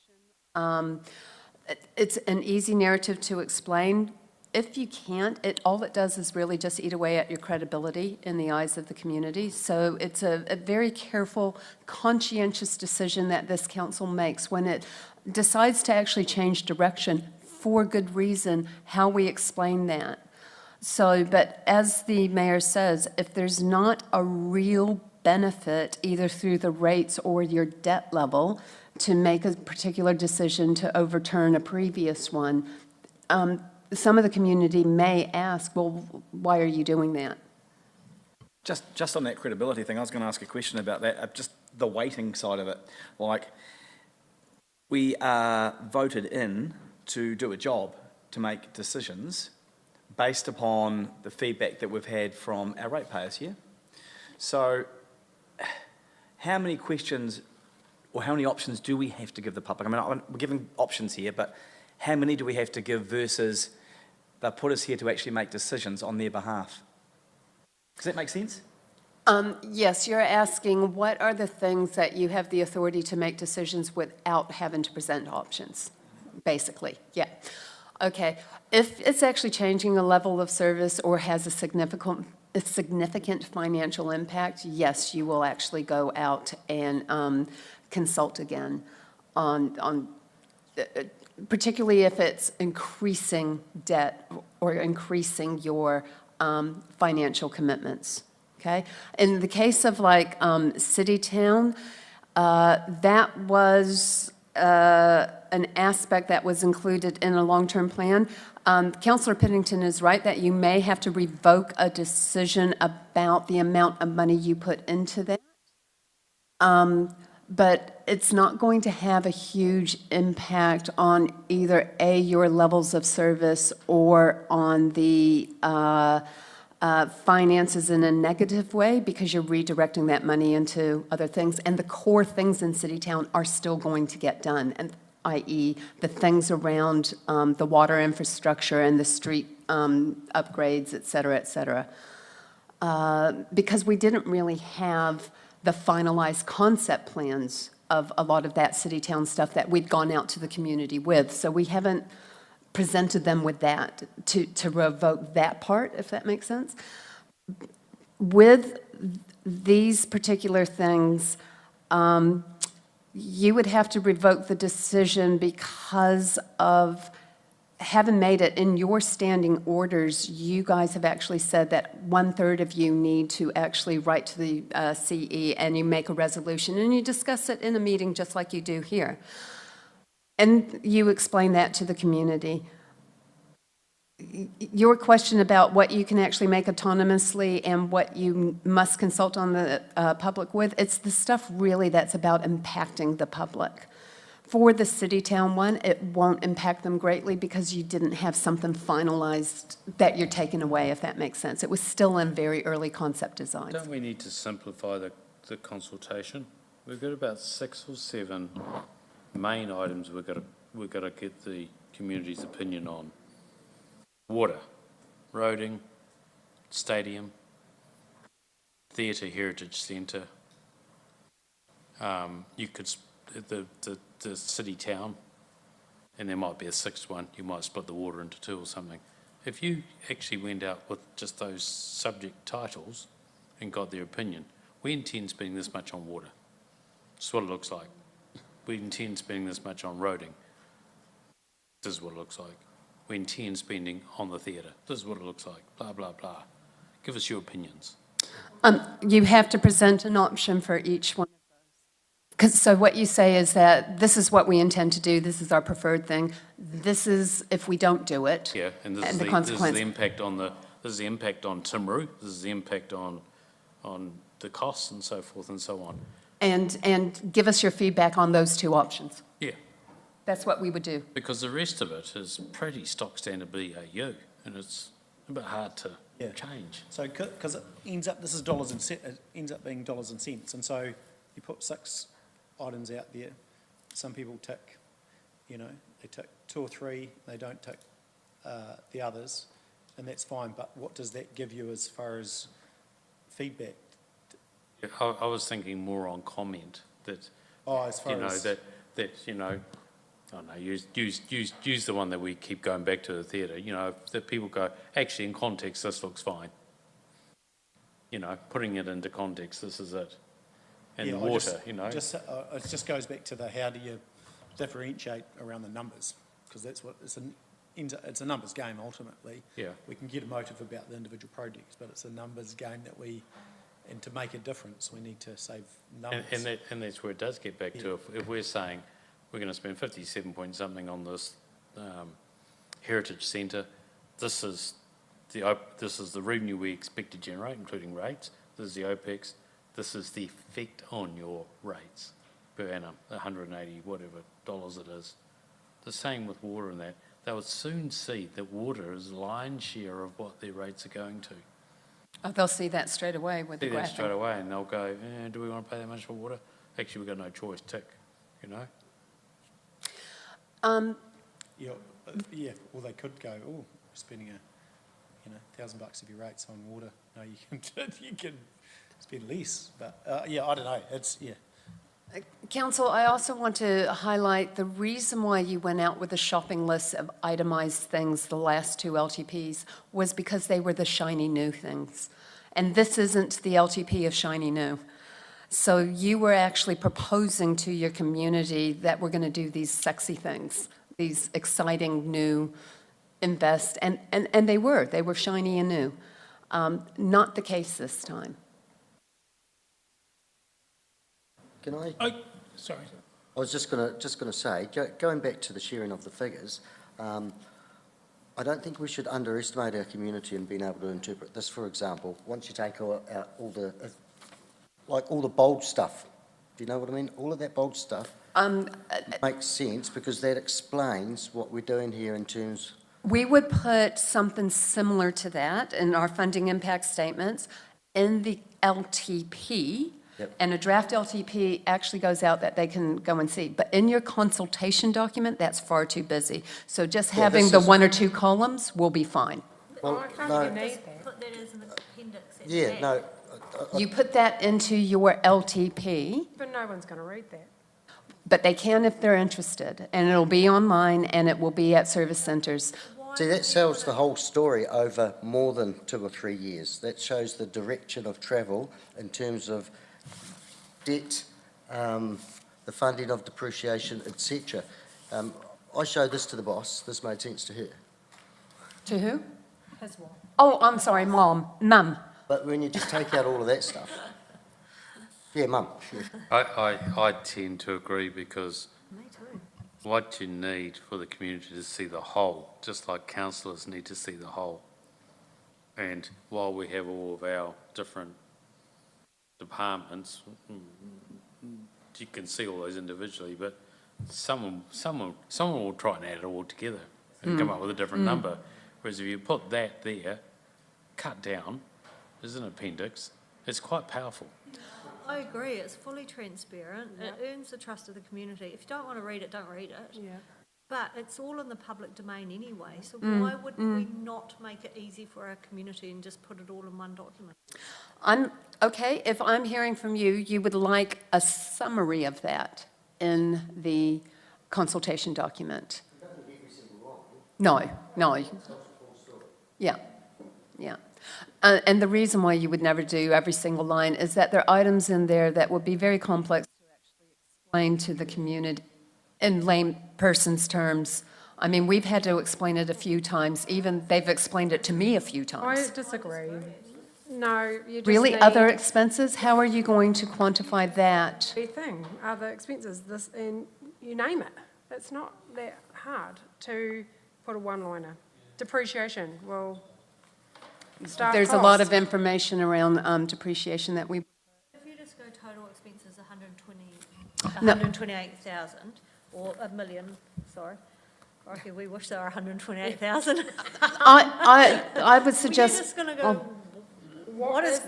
it's an easy narrative to explain. If you can't, all it does is really just eat away at your credibility in the eyes of the community. So it's a very careful, conscientious decision that this council makes when it decides to actually change direction for good reason, how we explain that. So, but as the mayor says, if there's not a real benefit, either through the rates or your debt level, to make a particular decision to overturn a previous one, some of the community may ask, well, why are you doing that? Just on that credibility thing, I was going to ask a question about that, just the weighting side of it. Like, we are voted in to do a job, to make decisions based upon the feedback that we've had from our ratepayers here. So how many questions or how many options do we have to give the public? I mean, we're giving options here, but how many do we have to give versus they put us here to actually make decisions on their behalf? Does that make sense? Yes, you're asking what are the things that you have the authority to make decisions without having to present options, basically, yeah. Okay, if it's actually changing a level of service or has a significant financial impact, yes, you will actually go out and consult again on particularly if it's increasing debt or increasing your financial commitments, okay? In the case of like city town, that was an aspect that was included in a long-term plan. Councillor Piddington is right that you may have to revoke a decision about the amount of money you put into that. But it's not going to have a huge impact on either A, your levels of service, or on the finances in a negative way, because you're redirecting that money into other things. And the core things in City Town are still going to get done, and i.e. the things around the water infrastructure and the street upgrades, et cetera, because we didn't really have the finalized concept plans of a lot of that city town stuff that we'd gone out to the community with. So we haven't presented them with that to revoke that part, if that makes sense. With these particular things, you would have to revoke the decision because of having made it in your standing orders. You guys have actually said that 1/3 of you need to actually write to the CE and you make a resolution and you discuss it in a meeting just like you do here. And you explain that to the community. Your question about what you can actually make autonomously and what you must consult on the public with, it's the stuff really that's about impacting the public. For the city town one, it won't impact them greatly because you didn't have something finalized that you're taking away, if that makes sense. It was still in very early concept designs. Don't we need to simplify the consultation? We've got about 6 or 7 main items we've got to get the community's opinion on. Water, roading, stadium, theatre heritage centre. You could the city town, and there might be a 6th one. You might split the water into 2 or something. If you actually went out with just those subject titles and got their opinion, we intend spending this much on water. This is what it looks like. We intend spending this much on roading. This is what it looks like. We intend spending on the theatre. This is what it looks like. Blah, blah, blah. Give us your opinions. You have to present an option for each one. So what you say is that this is what we intend to do, this is our preferred thing, this is if we don't do it. Yeah, and this is the impact on this is the impact on Timaru, this is the impact on the costs and so forth and so on. And give us your feedback on those 2 options. Yeah. That's what we would do. Because the rest of it is pretty stock standard BAU, and it's a bit hard to change. So, because it ends up, this is dollars and cents, it ends up being dollars and cents, and so you put 6 items out there. Some people tick, they tick 2 or 3, they don't tick the others, and that's fine, but what does that give you as far as feedback? Yeah, I was thinking more on comment that, as far as... I don't know, use the one that we keep going back to, the theatre, that people go, actually in context this looks fine. Putting it into context, this is it. And water, it just goes back to the how do you differentiate around the numbers, because that's what it's a numbers game ultimately. Yeah. We can get emotive about the individual projects, but it's a numbers game that and to make a difference, we need to save numbers. And that's where it does get back to, if we're saying we're going to spend 57 point something on this heritage centre, this is the revenue we expect to generate, including rates, this is the OPEX, this is the effect on your rates per annum, 180 whatever dollars it is. The same with water and that. They would soon see that water is lion's share of what their rates are going to. Oh, they'll see that straight away with the graphic. See that straight away, and they'll go, do we want to pay that much for water? Actually, we've got no choice, tick, Or they could go, we're spending $1,000 of your rates on water. No, you can spend less, but, yeah, I don't know, it's, yeah. Council, I also want to highlight the reason why you went out with a shopping list of itemized things, the last two LTPs, was because they were the shiny new things. And this isn't the LTP of shiny new. So you were actually proposing to your community that we're going to do these sexy things, these exciting new invest, and they were shiny and new. Not the case this time. Can I? Oh, sorry. I was just going to say, going back to the sharing of the figures, I don't think we should underestimate our community in being able to interpret this. For example, once you take out all the, like all the bold stuff, do you know what I mean? All of that bold stuff makes sense because that explains what we're doing here in terms. We would put something similar to that in our funding impact statements in the LTP. Yep. And a draft LTP actually goes out that they can go and see. But in your consultation document, that's far too busy. So just having this the is- 1 or 2 columns will be fine. Well, I can't no, even need that. Put that as an appendix. at yeah, that. no, You put that into your LTP, But no one's going to read that. but they can if they're interested. And it'll be online and it will be at service centres. see, that sells the whole story over more than 2 or 3 years. That shows the direction of travel in terms of debt, the funding of depreciation, etc. I showed this to the boss. This made sense to her. To who? His one. Oh, I'm sorry, Mum. But when you just take out all of that stuff, yeah, Mum. Yeah. I tend to agree because Me too. what you need for the community to see the whole, just like councillors need to see the whole. And while we have all of our different departments, you can see all those individually, but someone will try and add it all together and come up with a different number. Whereas if you put that there, cut down, as an appendix, it's quite powerful. I agree, it's fully transparent, it earns the trust of the community. If you don't want to read it, don't read it. Yeah. But it's all in the public domain anyway, so why would we not make it easy for our community and just put it all in one document? Okay, if I'm hearing from you, you would like a summary of that in the consultation document? No. Yeah. And the reason why you would never do every single line is that there are items in there that would be very complex to actually explain to the community in lame person's terms. I mean, we've had to explain it a few times, even they've explained it to me a few I times. disagree. No, you just Really, need other expenses, how are you going to quantify that? the thing, other expenses, this, and you name it. It's not that hard to put a one-liner. Depreciation, well, staff There's a lot cost. of information around depreciation that we, If you just go total expenses, 128,000, or a million, sorry. Okay, we wish they were 128,000. I would We're suggest, just going to go, what is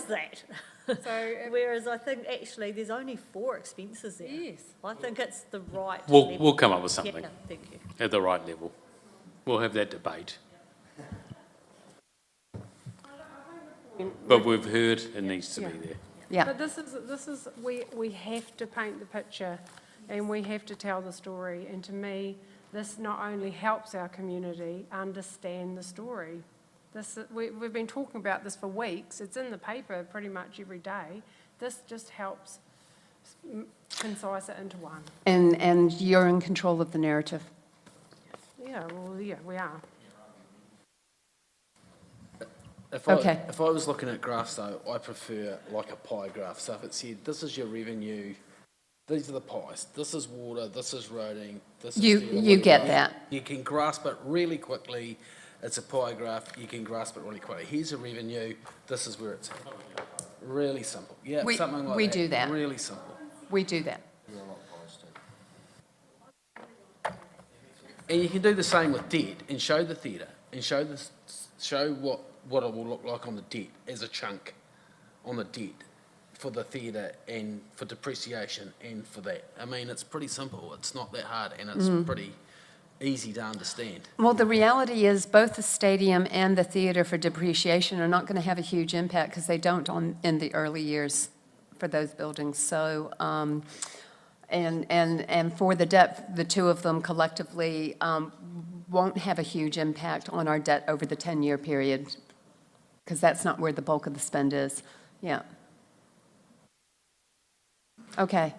that? So, if- Whereas I think actually there's only 4 expenses there. yes. I think it's the right. We'll come up with something Yeah, thank you. at the right level. We'll have that debate. But we've heard it needs to be there. yeah. But this is, we have to paint the picture and we have to tell the story. And to me, this not only helps our community understand the story. We've been talking about this for weeks. It's in the paper pretty much every day. This just helps concise it into one. And you're in control of the narrative. Yeah, well, yeah, we are. If Okay. I was looking at graphs though, I prefer like a pie graph. So if it said, this is your revenue, these are the pies, this is water, this is roading, this is. You get whatever. that. You can grasp it really quickly. It's a pie graph, you can grasp it really quickly. Here's a revenue, this is where it's at. Really simple. Yeah, We- something like we that. do that. Really simple. We do that. And you can do the same with debt and show the theatre and show what it will look like on the debt as a chunk on the debt for the theatre and for depreciation and for that. I mean, it's pretty simple. It's not that hard and it's easy to understand. Well, the reality is both the stadium and the theater for depreciation are not going to have a huge impact because they don't in the early years for those buildings. So, and for the debt, the two of them collectively won't have a huge impact on our debt over the 10-year period because that's not where the bulk of the spend is. Yeah. Okay.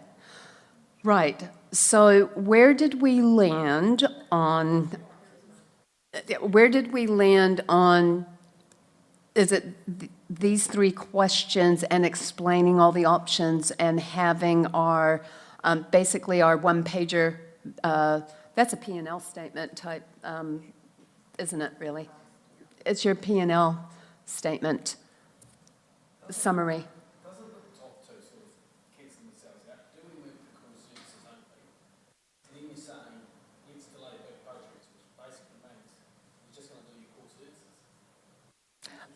Right. So where did we land on, is it these three questions and explaining all the options and having our, basically our one-pager, that's a P&L statement type, isn't it, really? It's your P&L statement summary.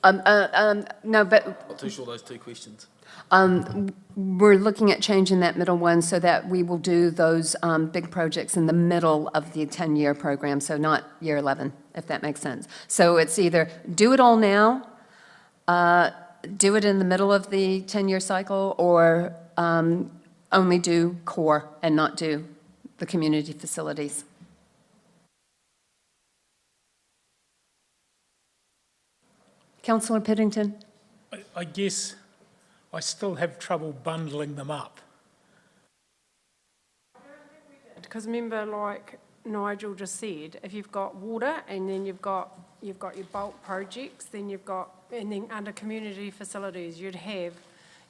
No, but Not too sure those two questions. we're looking at changing that middle one so that we will do those big projects in the middle of the 10-year program, so not year 11, if that makes sense. So it's either do it all now, do it in the middle of the 10-year cycle, or only do core and not do the community facilities. Councillor Piddington? I guess I still have trouble bundling them up. Because remember, like Nigel just said, if you've got water and then you've got your bulk projects, then and then under community facilities, you'd have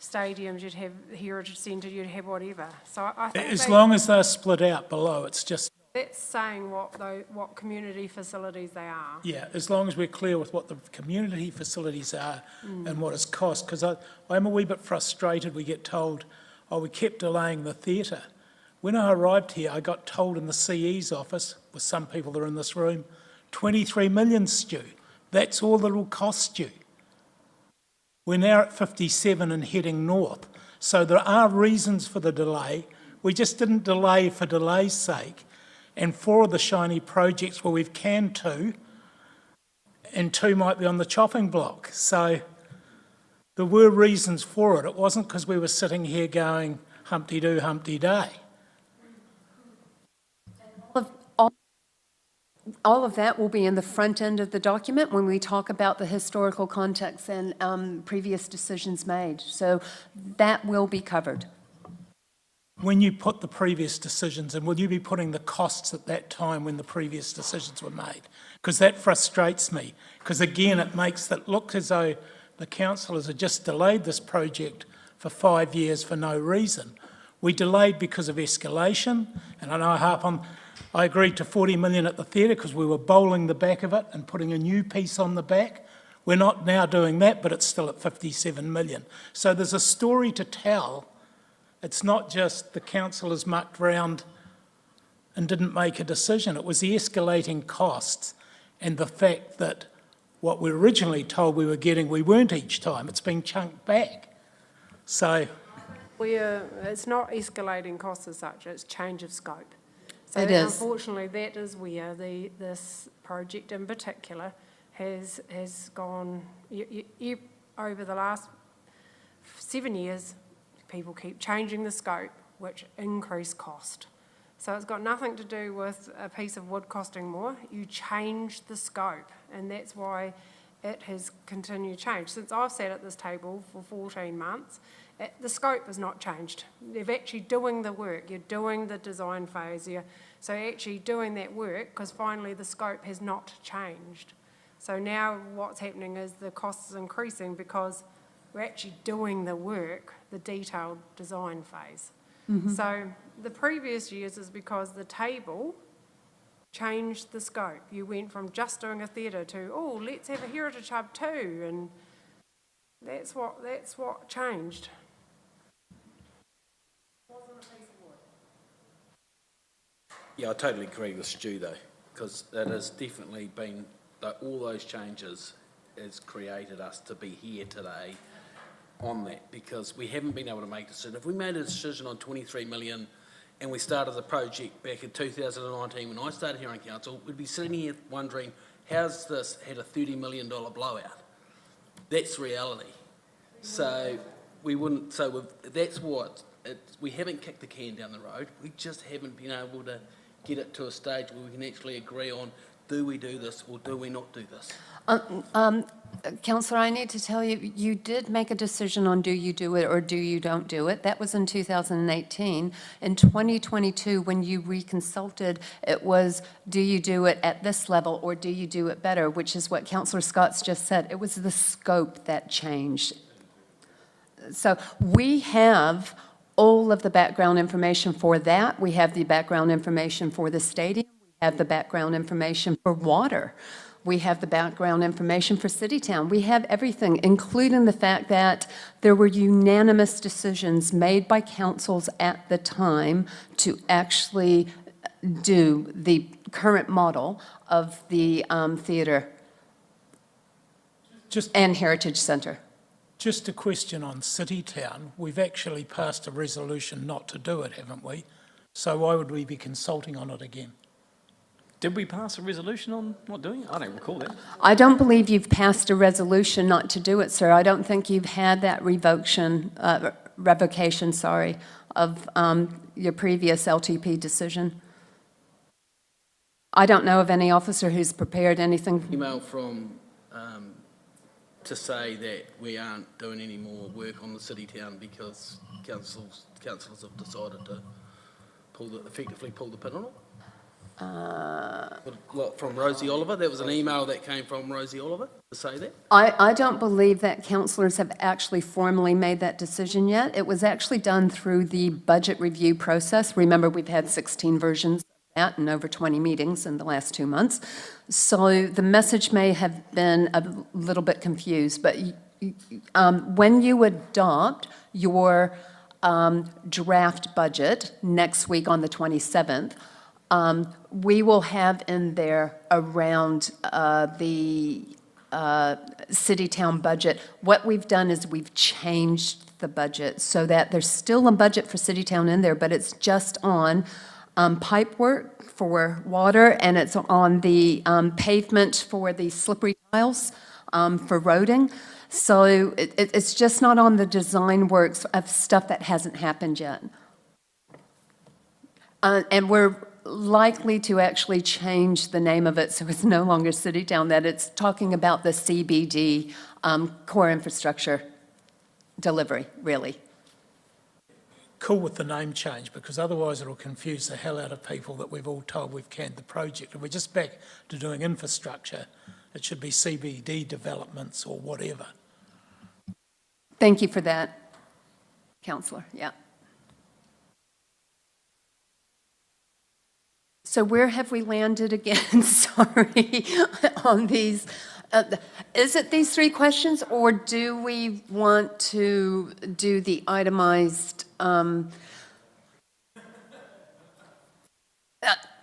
stadiums, you'd have heritage centre, you'd have whatever. So I think As long as they're split out below, it's just, that's saying what community facilities they are. yeah, as long as we're clear with what the community facilities are and what it's cost, because I'm a wee bit frustrated. We get told, oh, we kept delaying the theatre. When I arrived here, I got told in the CE's office, with some people that are in this room, 23 million, Stu. That's all that will cost you. We're now at 57 and heading north. So there are reasons for the delay. We just didn't delay for delay's sake. And 4 of the shiny projects where we've canned 2, and 2 might be on the chopping block. So there were reasons for it. It wasn't because we were sitting here going, Humpty-doo, Humpty-day. All of that will be in the front end of the document when we talk about the historical context and previous decisions made. So that will be covered. When you put the previous decisions in, will you be putting the costs at that time when the previous decisions were made? Because that frustrates me. Because again, it makes it look as though the councillors have just delayed this project for 5 years for no reason. We delayed because of escalation, and I know I agreed to 40 million at the theatre because we were bowling the back of it and putting a new piece on the back. We're not now doing that, but it's still at 57 million. So there's a story to tell. It's not just the councillors mucked round and didn't make a decision. It was the escalating costs and the fact that what we were originally told we were getting, we weren't each time. It's been chunked back. So It's not escalating costs as such, it's change of scope. So it is. Unfortunately, that is where this project in particular has gone, over the last 7 years, people keep changing the scope, which increase cost. So it's got nothing to do with a piece of wood costing more. You change the scope, and that's why it has continued to change. Since I've sat at this table for 14 months, the scope has not changed. They're actually doing the work. You're doing the design phase. So actually doing that work, because finally the scope has not changed. So now what's happening is the cost is increasing because we're actually doing the work, the detailed design phase. So the previous years is because the table changed the scope. You went from just doing a theatre to, oh, let's have a heritage hub too, and that's what changed. Yeah, I totally agree with Stu though, because that has definitely been, all those changes has created us to be here today on that, because we haven't been able to make a decision. If we made a decision on 23 million and we started the project back in 2019 when I started here on council, we'd be sitting here wondering, how's this had a $30 million blowout? That's reality. So that's what, we haven't kicked the can down the road. We just haven't been able to get it to a stage where we can actually agree on, do we do this or do we not do this? Councillor, I need to tell you, you did make a decision on do you do it or do you don't do it. That was in 2018. In 2022, when you reconsulted, it was do you do it at this level or do you do it better, which is what Councillor Scott's just said. It was the scope that changed. So we have all of the background information for that. We have the background information for the stadium. We have the background information for water. We have the background information for Citytown. We have everything, including the fact that there were unanimous decisions made by councils at the time to actually do the current model of the theatre and Heritage Centre. Just a question on Citytown. We've actually passed a resolution not to do it, haven't we? So why would we be consulting on it again? Did we pass a resolution on not doing it? I don't recall that. I don't believe you've passed a resolution not to do it, sir. I don't think you've had that revocation, of your previous LTP decision. I don't know of any officer who's prepared anything. Email from, to say that we aren't doing any more work on the Citytown because councillors have decided to effectively pull the pin on it. From Rosie Oliver, there was an email that came from Rosie Oliver to say that. I don't believe that councillors have actually formally made that decision yet. It was actually done through the budget review process. Remember, we've had 16 versions of that and over 20 meetings in the last 2 months. So the message may have been a little bit confused, but when you adopt your draft budget next week on the 27th, we will have in there around the Citytown budget. What we've done is we've changed the budget so that there's still a budget for Citytown in there, but it's just on pipe work for water, and it's on the pavement for the slippery tiles for roading. So it's just not on the design works of stuff that hasn't happened yet. And we're likely to actually change the name of it so it's no longer Citytown, that it's talking about the CBD core infrastructure delivery, really. Cool with the name change, because otherwise it'll confuse the hell out of people that we've all told we've canned the project. If we're just back to doing infrastructure, it should be CBD developments or whatever. Thank you for that, Councillor. Yeah. So where have we landed again? Sorry, on these. Is it these 3 questions, or do we want to do the itemized?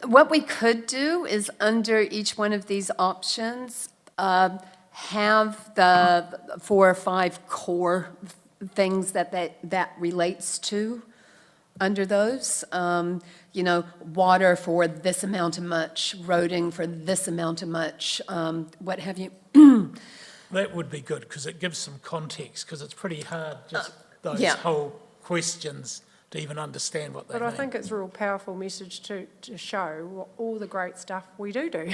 What we could do is under each one of these options, have the 4 or 5 core things that relates to under those. You know, water for this amount of much, roading for this amount of much, what have you. That would be good, because it gives some context, because it's pretty hard, just those yeah. whole questions, to even understand what they mean. But I think it's a real powerful message to show what, all the great stuff we do.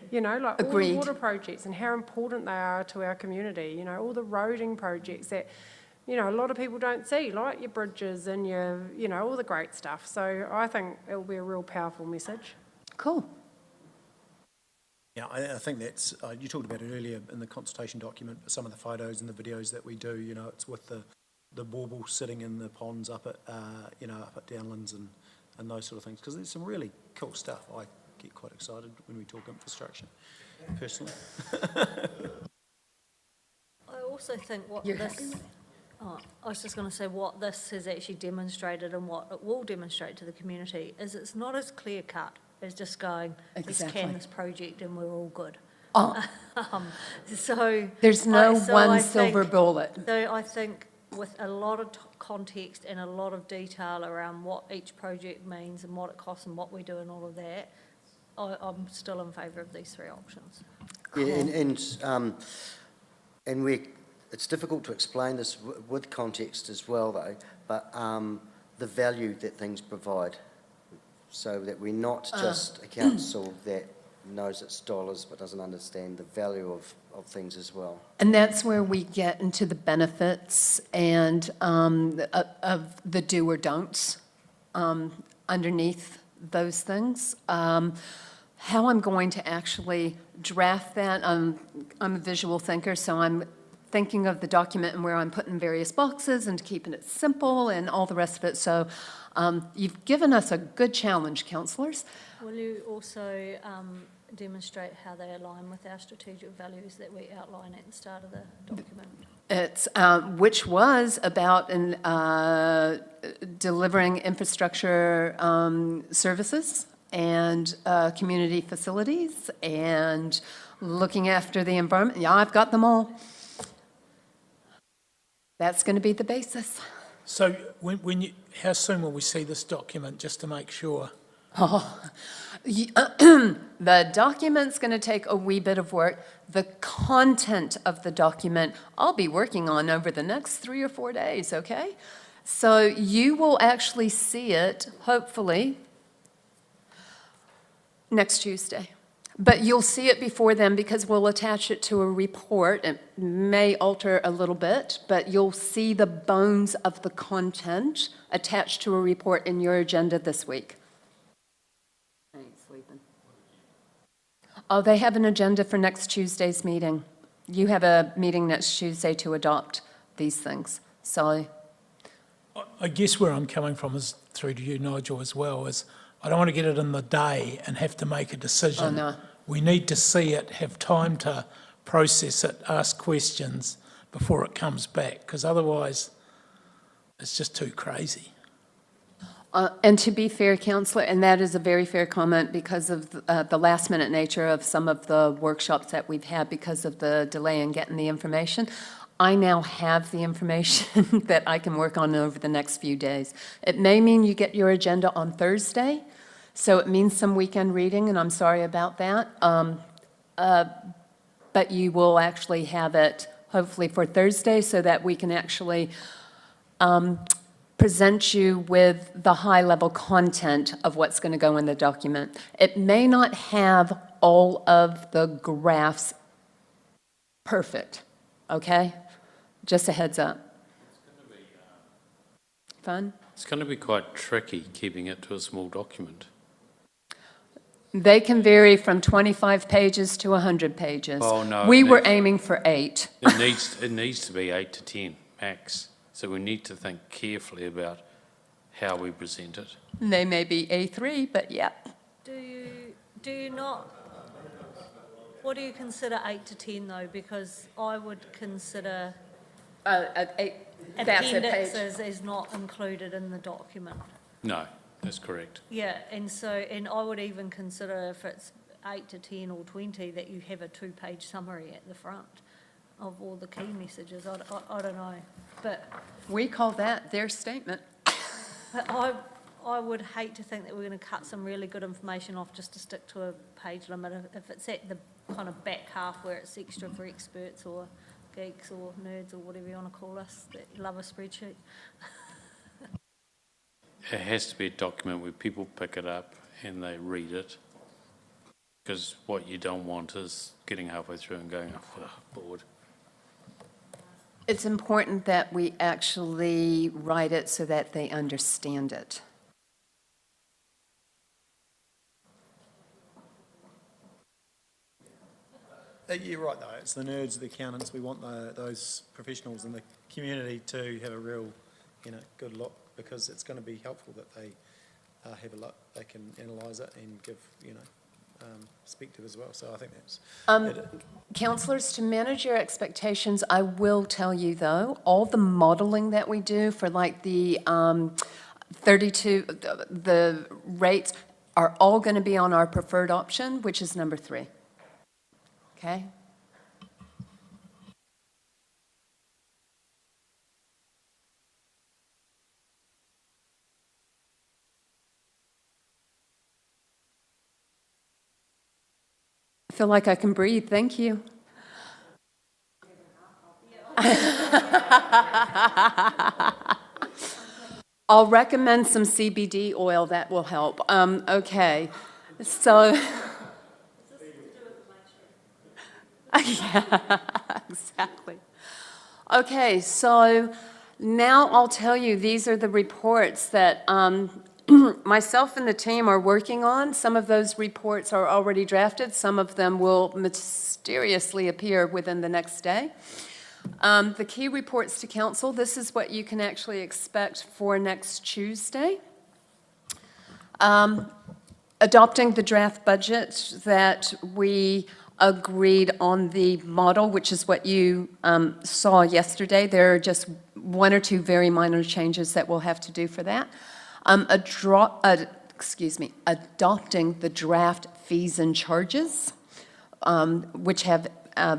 You know, like Agreed. all the water projects and how important they are to our community. You know, all the roading projects that, you know, a lot of people don't see, like your bridges and your, you know, all the great stuff. So I think it will be a real powerful message. Cool. Yeah, I think that's, you talked about it earlier in the consultation document, some of the photos and the videos that we do, you know, it's with the bauble sitting in the ponds up at, you know, up at Downlands and those sort of things, because there's some really cool stuff. I get quite excited when we talk infrastructure, personally. I also think what this, I was just going to say what this has actually demonstrated and what it will demonstrate to the community is it's not as clear cut as just going, just can this project and we're all good. Oh, So there's no so one I silver think- bullet. So I think with a lot of context and a lot of detail around what each project means and what it costs and what we do and all of that, I'm still in favour of these three options. Yeah, and we, it's difficult to explain this with context as well, though, but the value that things provide, so that we're not just a council that knows its dollars but doesn't understand the value of things as well. And that's where we get into the benefits and of the do or don'ts underneath those things. How I'm going to actually draft that, I'm a visual thinker, so I'm thinking of the document and where I'm putting various boxes and keeping it simple and all the rest of it. So you've given us a good challenge, councillors. Will you also demonstrate how they align with our strategic values that we outline at the start of the document? It's, which was about delivering infrastructure services and community facilities and looking after the environment. Yeah, I've got them all. That's going to be the basis. So when you, how soon will we see this document, just to make sure? Oh, the document's going to take a wee bit of work. The content of the document I'll be working on over the next 3 or 4 days, okay? So you will actually see it, hopefully, next Tuesday. But you'll see it before then because we'll attach it to a report. It may alter a little bit, but you'll see the bones of the content attached to a report in your agenda this week. I ain't sleeping. Oh, they have an agenda for next Tuesday's meeting. You have a meeting next Tuesday to adopt these things. So I guess where I'm coming from is through to you, Nigel, as well, is I don't want to get it in the day and have to make a decision. Oh, no. We need to see it, have time to process it, ask questions before it comes back, because otherwise it's just too crazy. And to be fair, councillor, and that is a very fair comment because of the last-minute nature of some of the workshops that we've had because of the delay in getting the information, I now have the information that I can work on over the next few days. It may mean you get your agenda on Thursday, so it means some weekend reading, and I'm sorry about that. But you will actually have it hopefully for Thursday so that we can actually present you with the high-level content of what's going to go in the document. It may not have all of the graphs perfect, okay? Just a heads up. Fun? It's going to be quite tricky keeping it to a small document. They can vary from 25 pages to 100 pages. Oh, no, We it were needs- aiming for 8. It needs to be 8 to 10 max. So we need to think carefully about how we present it. They may be A3, but yeah. Do you not, what do you consider 8 to 10 though? Because I would consider That's a page. appendixes as not included in the document. No, that's correct. Yeah, and I would even consider if it's 8 to 10 or 20, that you have a 2-page summary at the front of all the key messages. I don't know, but We call that their statement. I would hate to think that we're going to cut some really good information off just to stick to a page limit. If it's at the kind of back half where it's extra for experts or geeks or nerds or whatever you want to call us that love a spreadsheet. It has to be a document where people pick it up and they read it. Because what you don't want is getting halfway through and going, oh, bored. It's important that we actually write it so that they understand it. You're right, though. It's the nerds, the accountants. We want those professionals in the community to have a real, good look, because it's going to be helpful that they have a look. They can analyse it and give, perspective as well. So I think that's... Councillors, to manage your expectations, I will tell you, though, all the modelling that we do for like the 32, the rates are all going to be on our preferred option, which is number 3. Okay? I feel like I can breathe, thank you. I'll recommend some CBD oil, that will help. Okay, so. Yeah, exactly. Okay, so now I'll tell you, these are the reports that myself and the team are working on. Some of those reports are already drafted. Some of them will mysteriously appear within the next day. The key reports to council, this is what you can actually expect for next Tuesday. Adopting the draft budget that we agreed on the model, which is what you saw yesterday. There are just one or two very minor changes that we'll have to do for that. Adopting the draft fees and charges, which have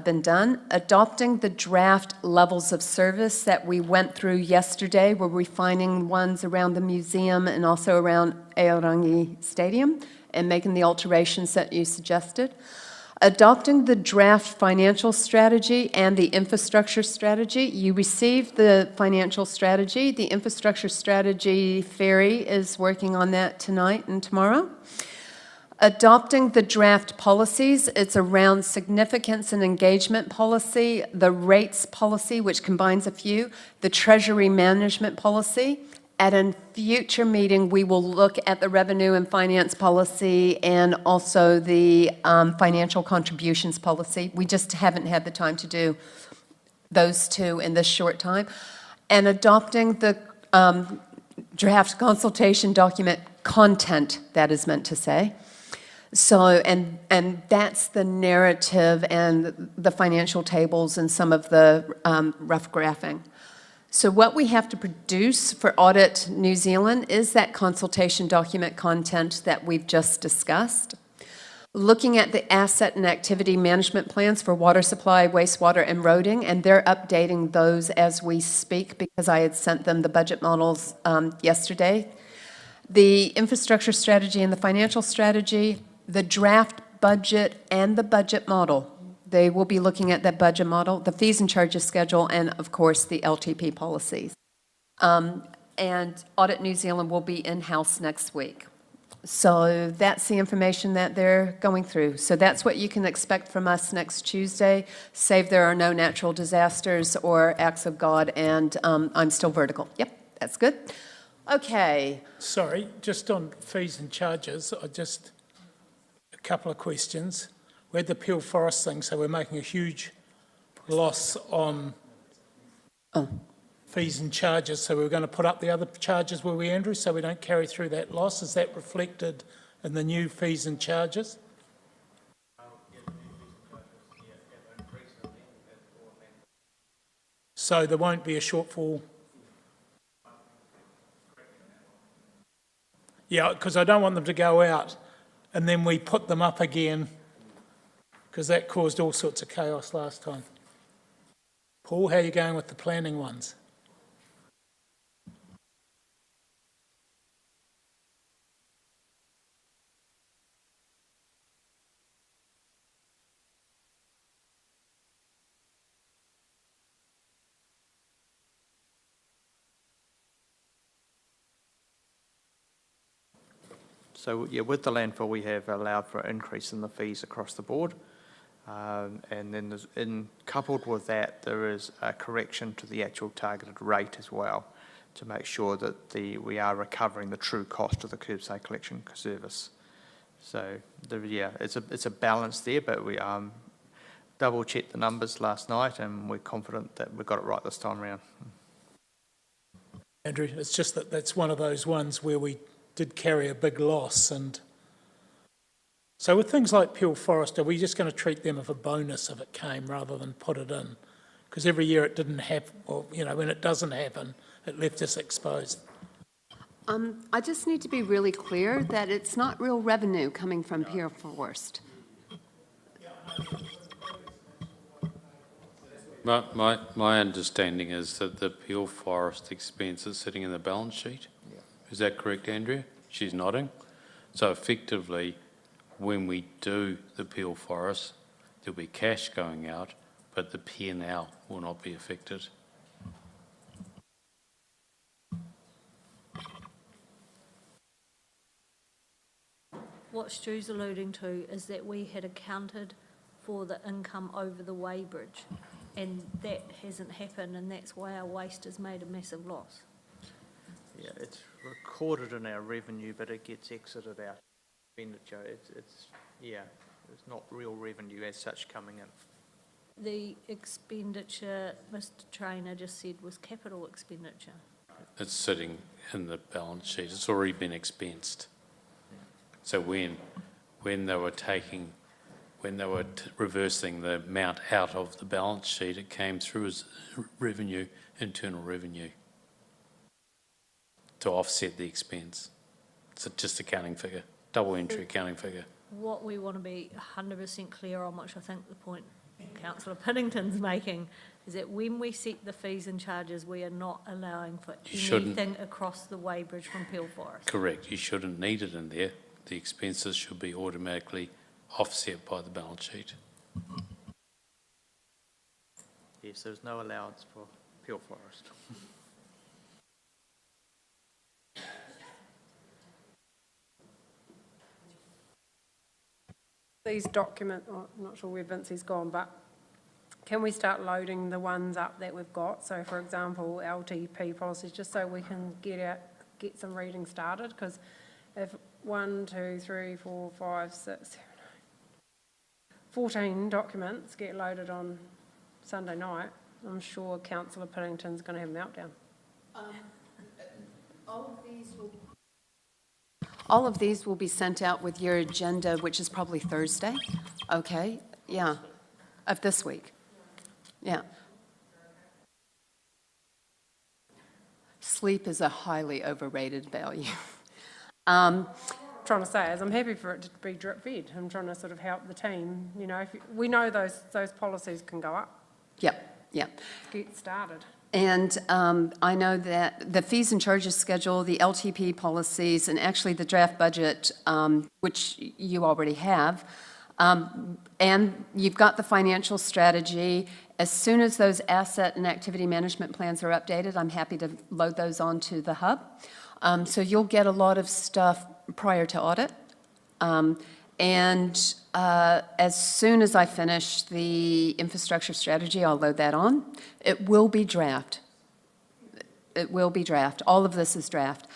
been done. Adopting the draft levels of service that we went through yesterday. We're refining ones around the museum and also around Aorangi Stadium and making the alterations that you suggested. Adopting the draft financial strategy and the infrastructure strategy. You received the financial strategy. The infrastructure strategy, Ferry is working on that tonight and tomorrow. Adopting the draft policies, it's around significance and engagement policy, the rates policy, which combines a few, the treasury management policy. At a future meeting, we will look at the revenue and finance policy and also the financial contributions policy. We just haven't had the time to do those two in this short time. And adopting the draft consultation document content, that is meant to say. So, and that's the narrative and the financial tables and some of the rough graphing. So what we have to produce for Audit New Zealand is that consultation document content that we've just discussed. Looking at the asset and activity management plans for water supply, wastewater, and roading, and they're updating those as we speak because I had sent them the budget models yesterday. The infrastructure strategy and the financial strategy, the draft budget and the budget model. They will be looking at that budget model, the fees and charges schedule, and of course the LTP policies. And Audit New Zealand will be in-house next week. So that's the information that they're going through. So that's what you can expect from us next Tuesday, save there are no natural disasters or acts of God, and I'm still vertical. Yep, that's good. Okay. Sorry, just on fees and charges, a couple of questions. We had the Peel Forest thing, so we're making a huge loss on fees and charges, so we're going to put up the other charges, were we, Andrew, so we don't carry through that loss? Is that reflected in the new fees and charges? So there won't be a shortfall? Yeah, because I don't want them to go out and then we put them up again, because that caused all sorts of chaos last time. Paul, how are you going with the planning ones? So, yeah, with the landfill, we have allowed for an increase in the fees across the board. And then coupled with that, there is a correction to the actual targeted rate as well to make sure that we are recovering the true cost of the curbside collection service. So, it's a balance there, but we double-checked the numbers last night and we're confident that we got it right this time around. Andrew, it's just that that's one of those ones where we did carry a big loss. And so with things like Peel Forest, are we just going to treat them as a bonus if it came rather than put it in? Because every year it didn't happen, or, you know, when it doesn't happen, it left us exposed. I just need to be really clear that it's not real revenue coming from Peel Forest. My understanding is that the Peel Forest expense is sitting in the balance sheet. Yeah. Is that correct, Andrea? She's nodding. So effectively, when we do the Peel Forest, there'll be cash going out, but the P&L will not be affected. What Stu's alluding to is that we had accounted for the income over the weighbridge, and that hasn't happened, and that's why our waste has made a massive loss. Yeah, it's recorded in our revenue, but it gets exited out expenditure. It's not real revenue as such coming in. The expenditure Mr Traynor just said was capital expenditure. It's sitting in the balance sheet. It's already been expensed. So when they were reversing the amount out of the balance sheet, it came through as revenue, internal revenue, to offset the expense. It's just accounting figure, double entry accounting figure. What we want to be 100% clear on, which I think the point Councillor Piddington's making, is that when we set the fees and charges, we are not allowing for anything across the weighbridge from Peel Forest. Correct. You shouldn't need it in there. The expenses should be automatically offset by the balance sheet. Yes, there's no allowance for Peel Forest. These documents, I'm not sure where Vincey's gone, but can we start loading the ones up that we've got? So for example, LTP policies, just so we can get some reading started, because if 1, 2, 3, 4, 5, 6, 7, 8, 14 documents get loaded on Sunday night, I'm sure Councillor Piddington's going to have a meltdown. All of these will be sent out with your agenda, which is probably Thursday, okay? Yeah, of this week. Yeah. Sleep is a highly overrated value. Trying to say is I'm happy for it to be drip fed. I'm trying to sort of help the team. You know, we know those policies can go up. Yep, yep. Get started. And I know that the fees and charges schedule, the LTP policies, and actually the draft budget, which you already have, and you've got the financial strategy. As soon as those asset and activity management plans are updated, I'm happy to load those onto the hub. So you'll get a lot of stuff prior to audit. And as soon as I finish the infrastructure strategy, I'll load that on. It will be draft. It will be draft. All of this is draft.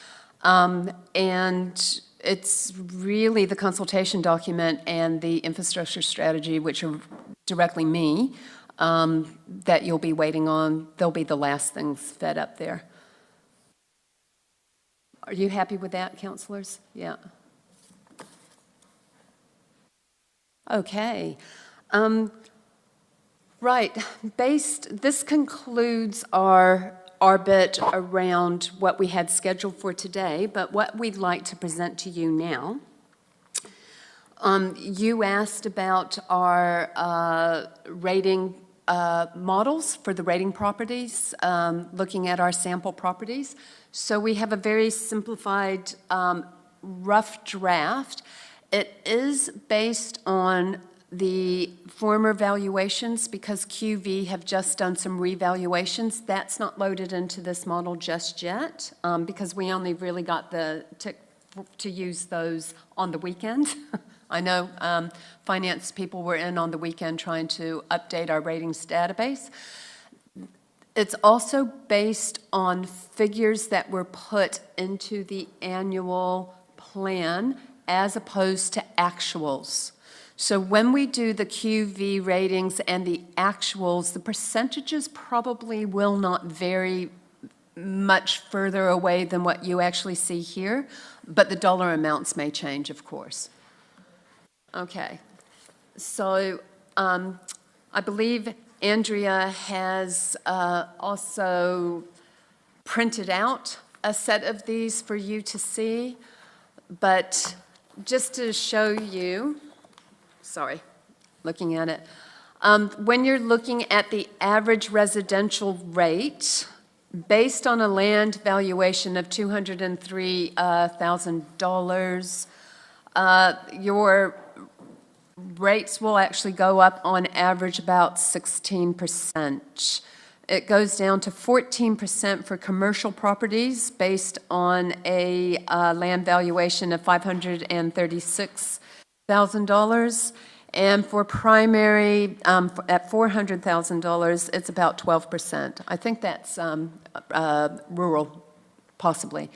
And it's really the consultation document and the infrastructure strategy, which are directly me, that you'll be waiting on. They'll be the last things fed up there. Are you happy with that, councillors? Yeah. Okay. Right. This concludes our bit around what we had scheduled for today, but what we'd like to present to you now. You asked about our rating models for the rating properties, looking at our sample properties. So we have a very simplified rough draft. It is based on the former valuations because QV have just done some revaluations. That's not loaded into this model just yet because we only really got to use those on the weekend. I know finance people were in on the weekend trying to update our ratings database. It's also based on figures that were put into the annual plan as opposed to actuals. So when we do the QV ratings and the actuals, the percentages probably will not vary much further away than what you actually see here, but the dollar amounts may change, of course. Okay, so I believe Andrea has also printed out a set of these for you to see, but just to show you, sorry, looking at it, when you're looking at the average residential rate, based on a land valuation of $203,000, your rates will actually go up on average about 16%. It goes down to 14% for commercial properties based on a land valuation of $536,000. And for primary, at $400,000, it's about 12%. I think that's rural, possibly.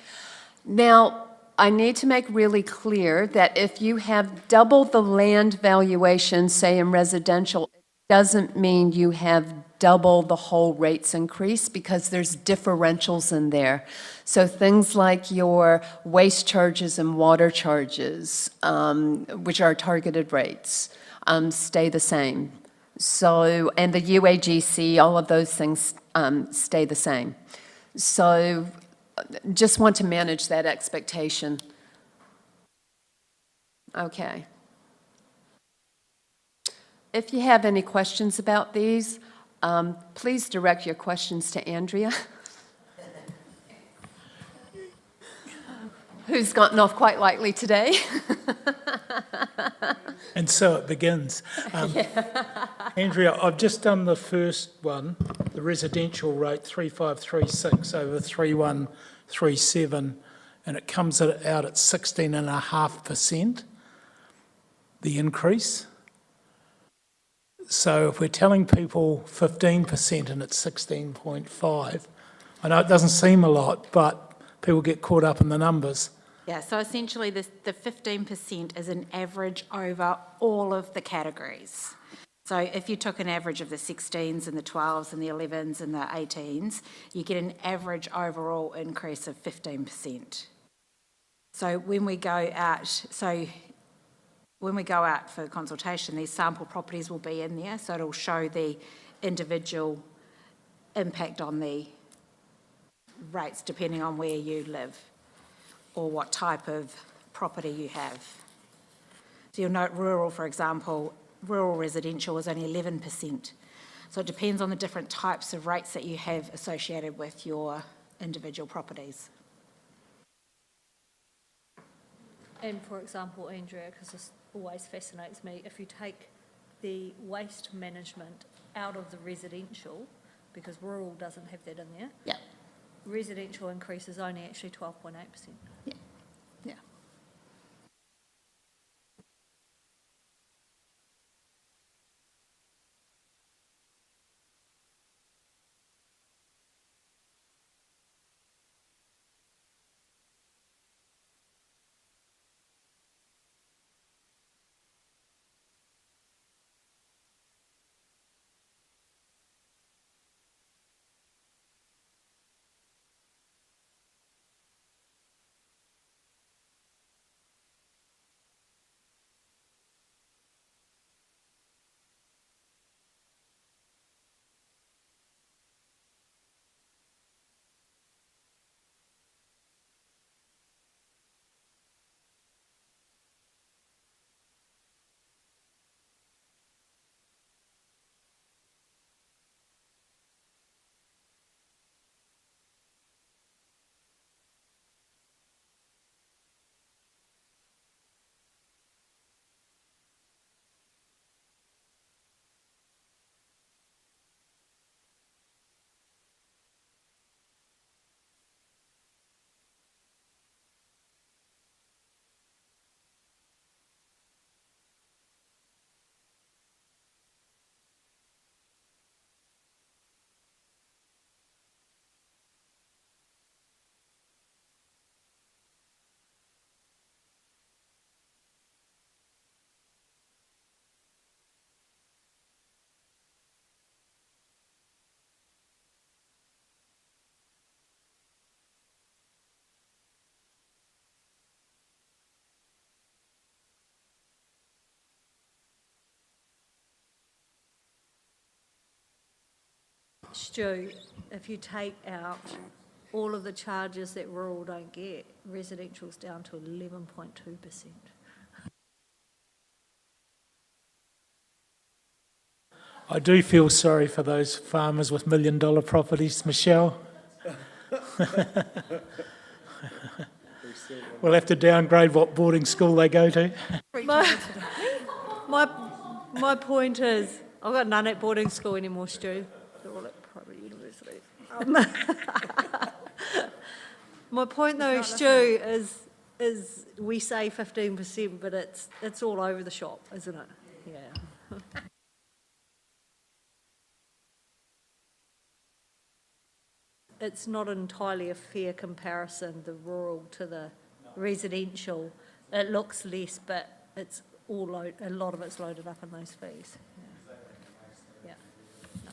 Now, I need to make really clear that if you have double the land valuation, say in residential, it doesn't mean you have double the whole rates increase, because there's differentials in there. So things like your waste charges and water charges, which are targeted rates, stay the same. So, and the UAGC, all of those things stay the same. So just want to manage that expectation. Okay. If you have any questions about these, please direct your questions to Andrea, who's gotten off quite lightly today. And so it begins. Andrea, I've just done the first one, the residential rate 3536 over 3137, and it comes out at 16.5%, the increase. So if we're telling people 15% and it's 16.5, I know it doesn't seem a lot, but people get caught up in the numbers. Yeah, so essentially the 15% is an average over all of the categories. So if you took an average of the 16s and the 12s and the 11s and the 18s, you get an average overall increase of 15%. So when we go out, for consultation, these sample properties will be in there, so it'll show the individual impact on the rates depending on where you live or what type of property you have. So you'll note rural, for example, rural residential is only 11%. So it depends on the different types of rates that you have associated with your individual properties. And for example, Andrea, because this always fascinates me, if you take the waste management out of the residential, because rural doesn't have that in there. Yeah. Residential increase is only actually 12.8%. Yeah. Yeah. Stu, if you take out all of the charges that rural don't get, residential's down to 11.2%. I do feel sorry for those farmers with $1 million properties, Michelle. We'll have to downgrade what boarding school they go to. my point is, I've got none at boarding school anymore, Stu. They're all at private universities. My point though, Stu, is we say 15%, but it's all over the shop, isn't it? Yeah. It's not entirely a fair comparison, the rural to the residential. It looks less, but it's all a lot of it's loaded up in those fees. Yeah. No.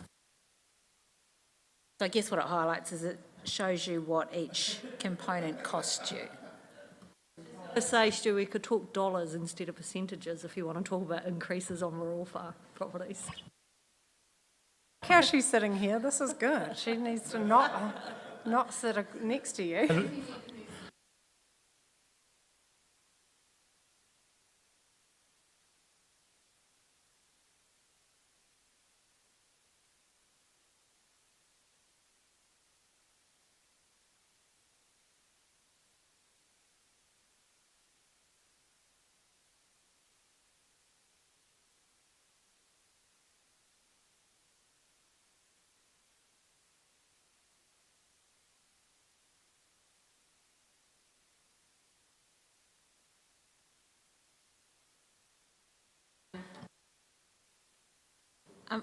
So I guess what it highlights is it shows you what each component costs you. I say, Stu, we could talk dollars instead of percentages if you want to talk about increases on rural farm properties. How she's sitting here, this is good. She needs to not sit next to you.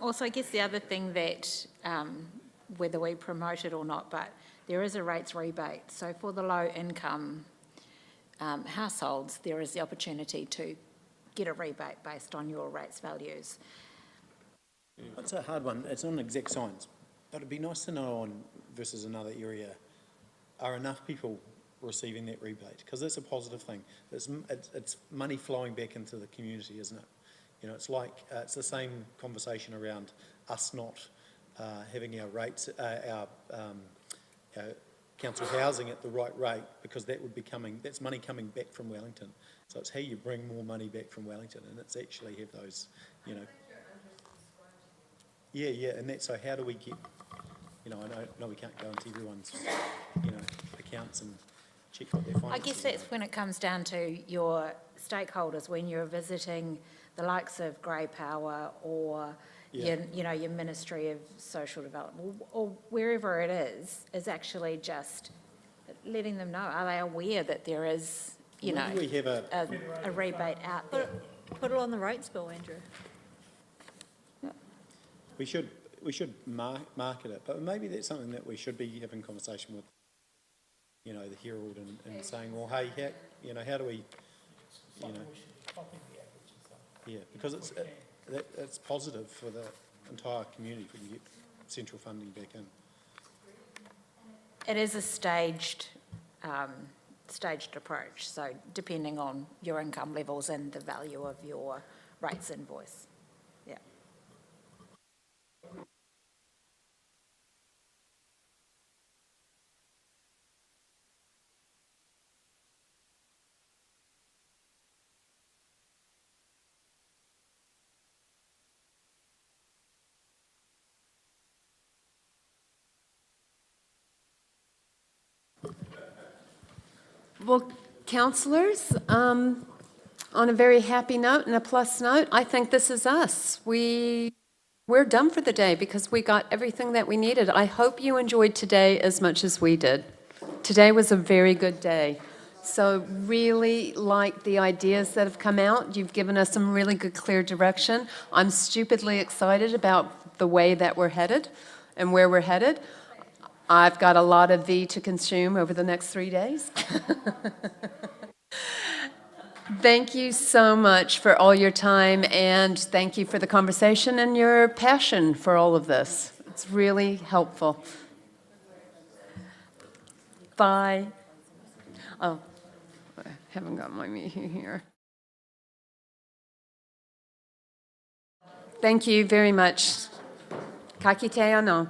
Also, I guess the other thing that, whether we promote it or not, but there is a rates rebate. So for the low income households, there is the opportunity to get a rebate based on your rates values. It's a hard one. It's not an exact science, but it'd be nice to know on versus another area, are enough people receiving that rebate? Because that's a positive thing. It's money flowing back into the community, isn't it? You know, it's like, it's the same conversation around us not having our rates, our council housing at the right rate, because that would be that's money coming back from Wellington. So it's how you bring more money back from Wellington, and it's actually have those, you know. Yeah, and that's, so how do we get, you know, I know we can't go into everyone's, you know, accounts and check what their finances are. I guess that's when it comes down to your stakeholders, when you're visiting the likes of Grey Power or your Ministry of Social Development or wherever it is actually just letting them know, are they aware that there is, you know, we have a rebate out there? Put it on the rates bill, Andrew. We should market it, but maybe that's something that we should be having conversation with, you know, the Herald and saying, well, hey, how do we, you know, yeah, because it's positive for the entire community if we can get central funding back in. It is a staged approach, so depending on your income levels and the value of your rates invoice. Yeah. Well, councillors, on a very happy note and a plus note, I think this is us. We're done for the day because we got everything that we needed. I hope you enjoyed today as much as we did. Today was a very good day. So really like the ideas that have come out. You've given us some really good, clear direction. I'm stupidly excited about the way that we're headed and where we're headed. I've got a lot of V to consume over the next 3 days. Thank you so much for all your time, and thank you for the conversation and your passion for all of this. It's really helpful. Bye. Oh, I haven't got my meeting here. Thank you very much. Ka kite anō.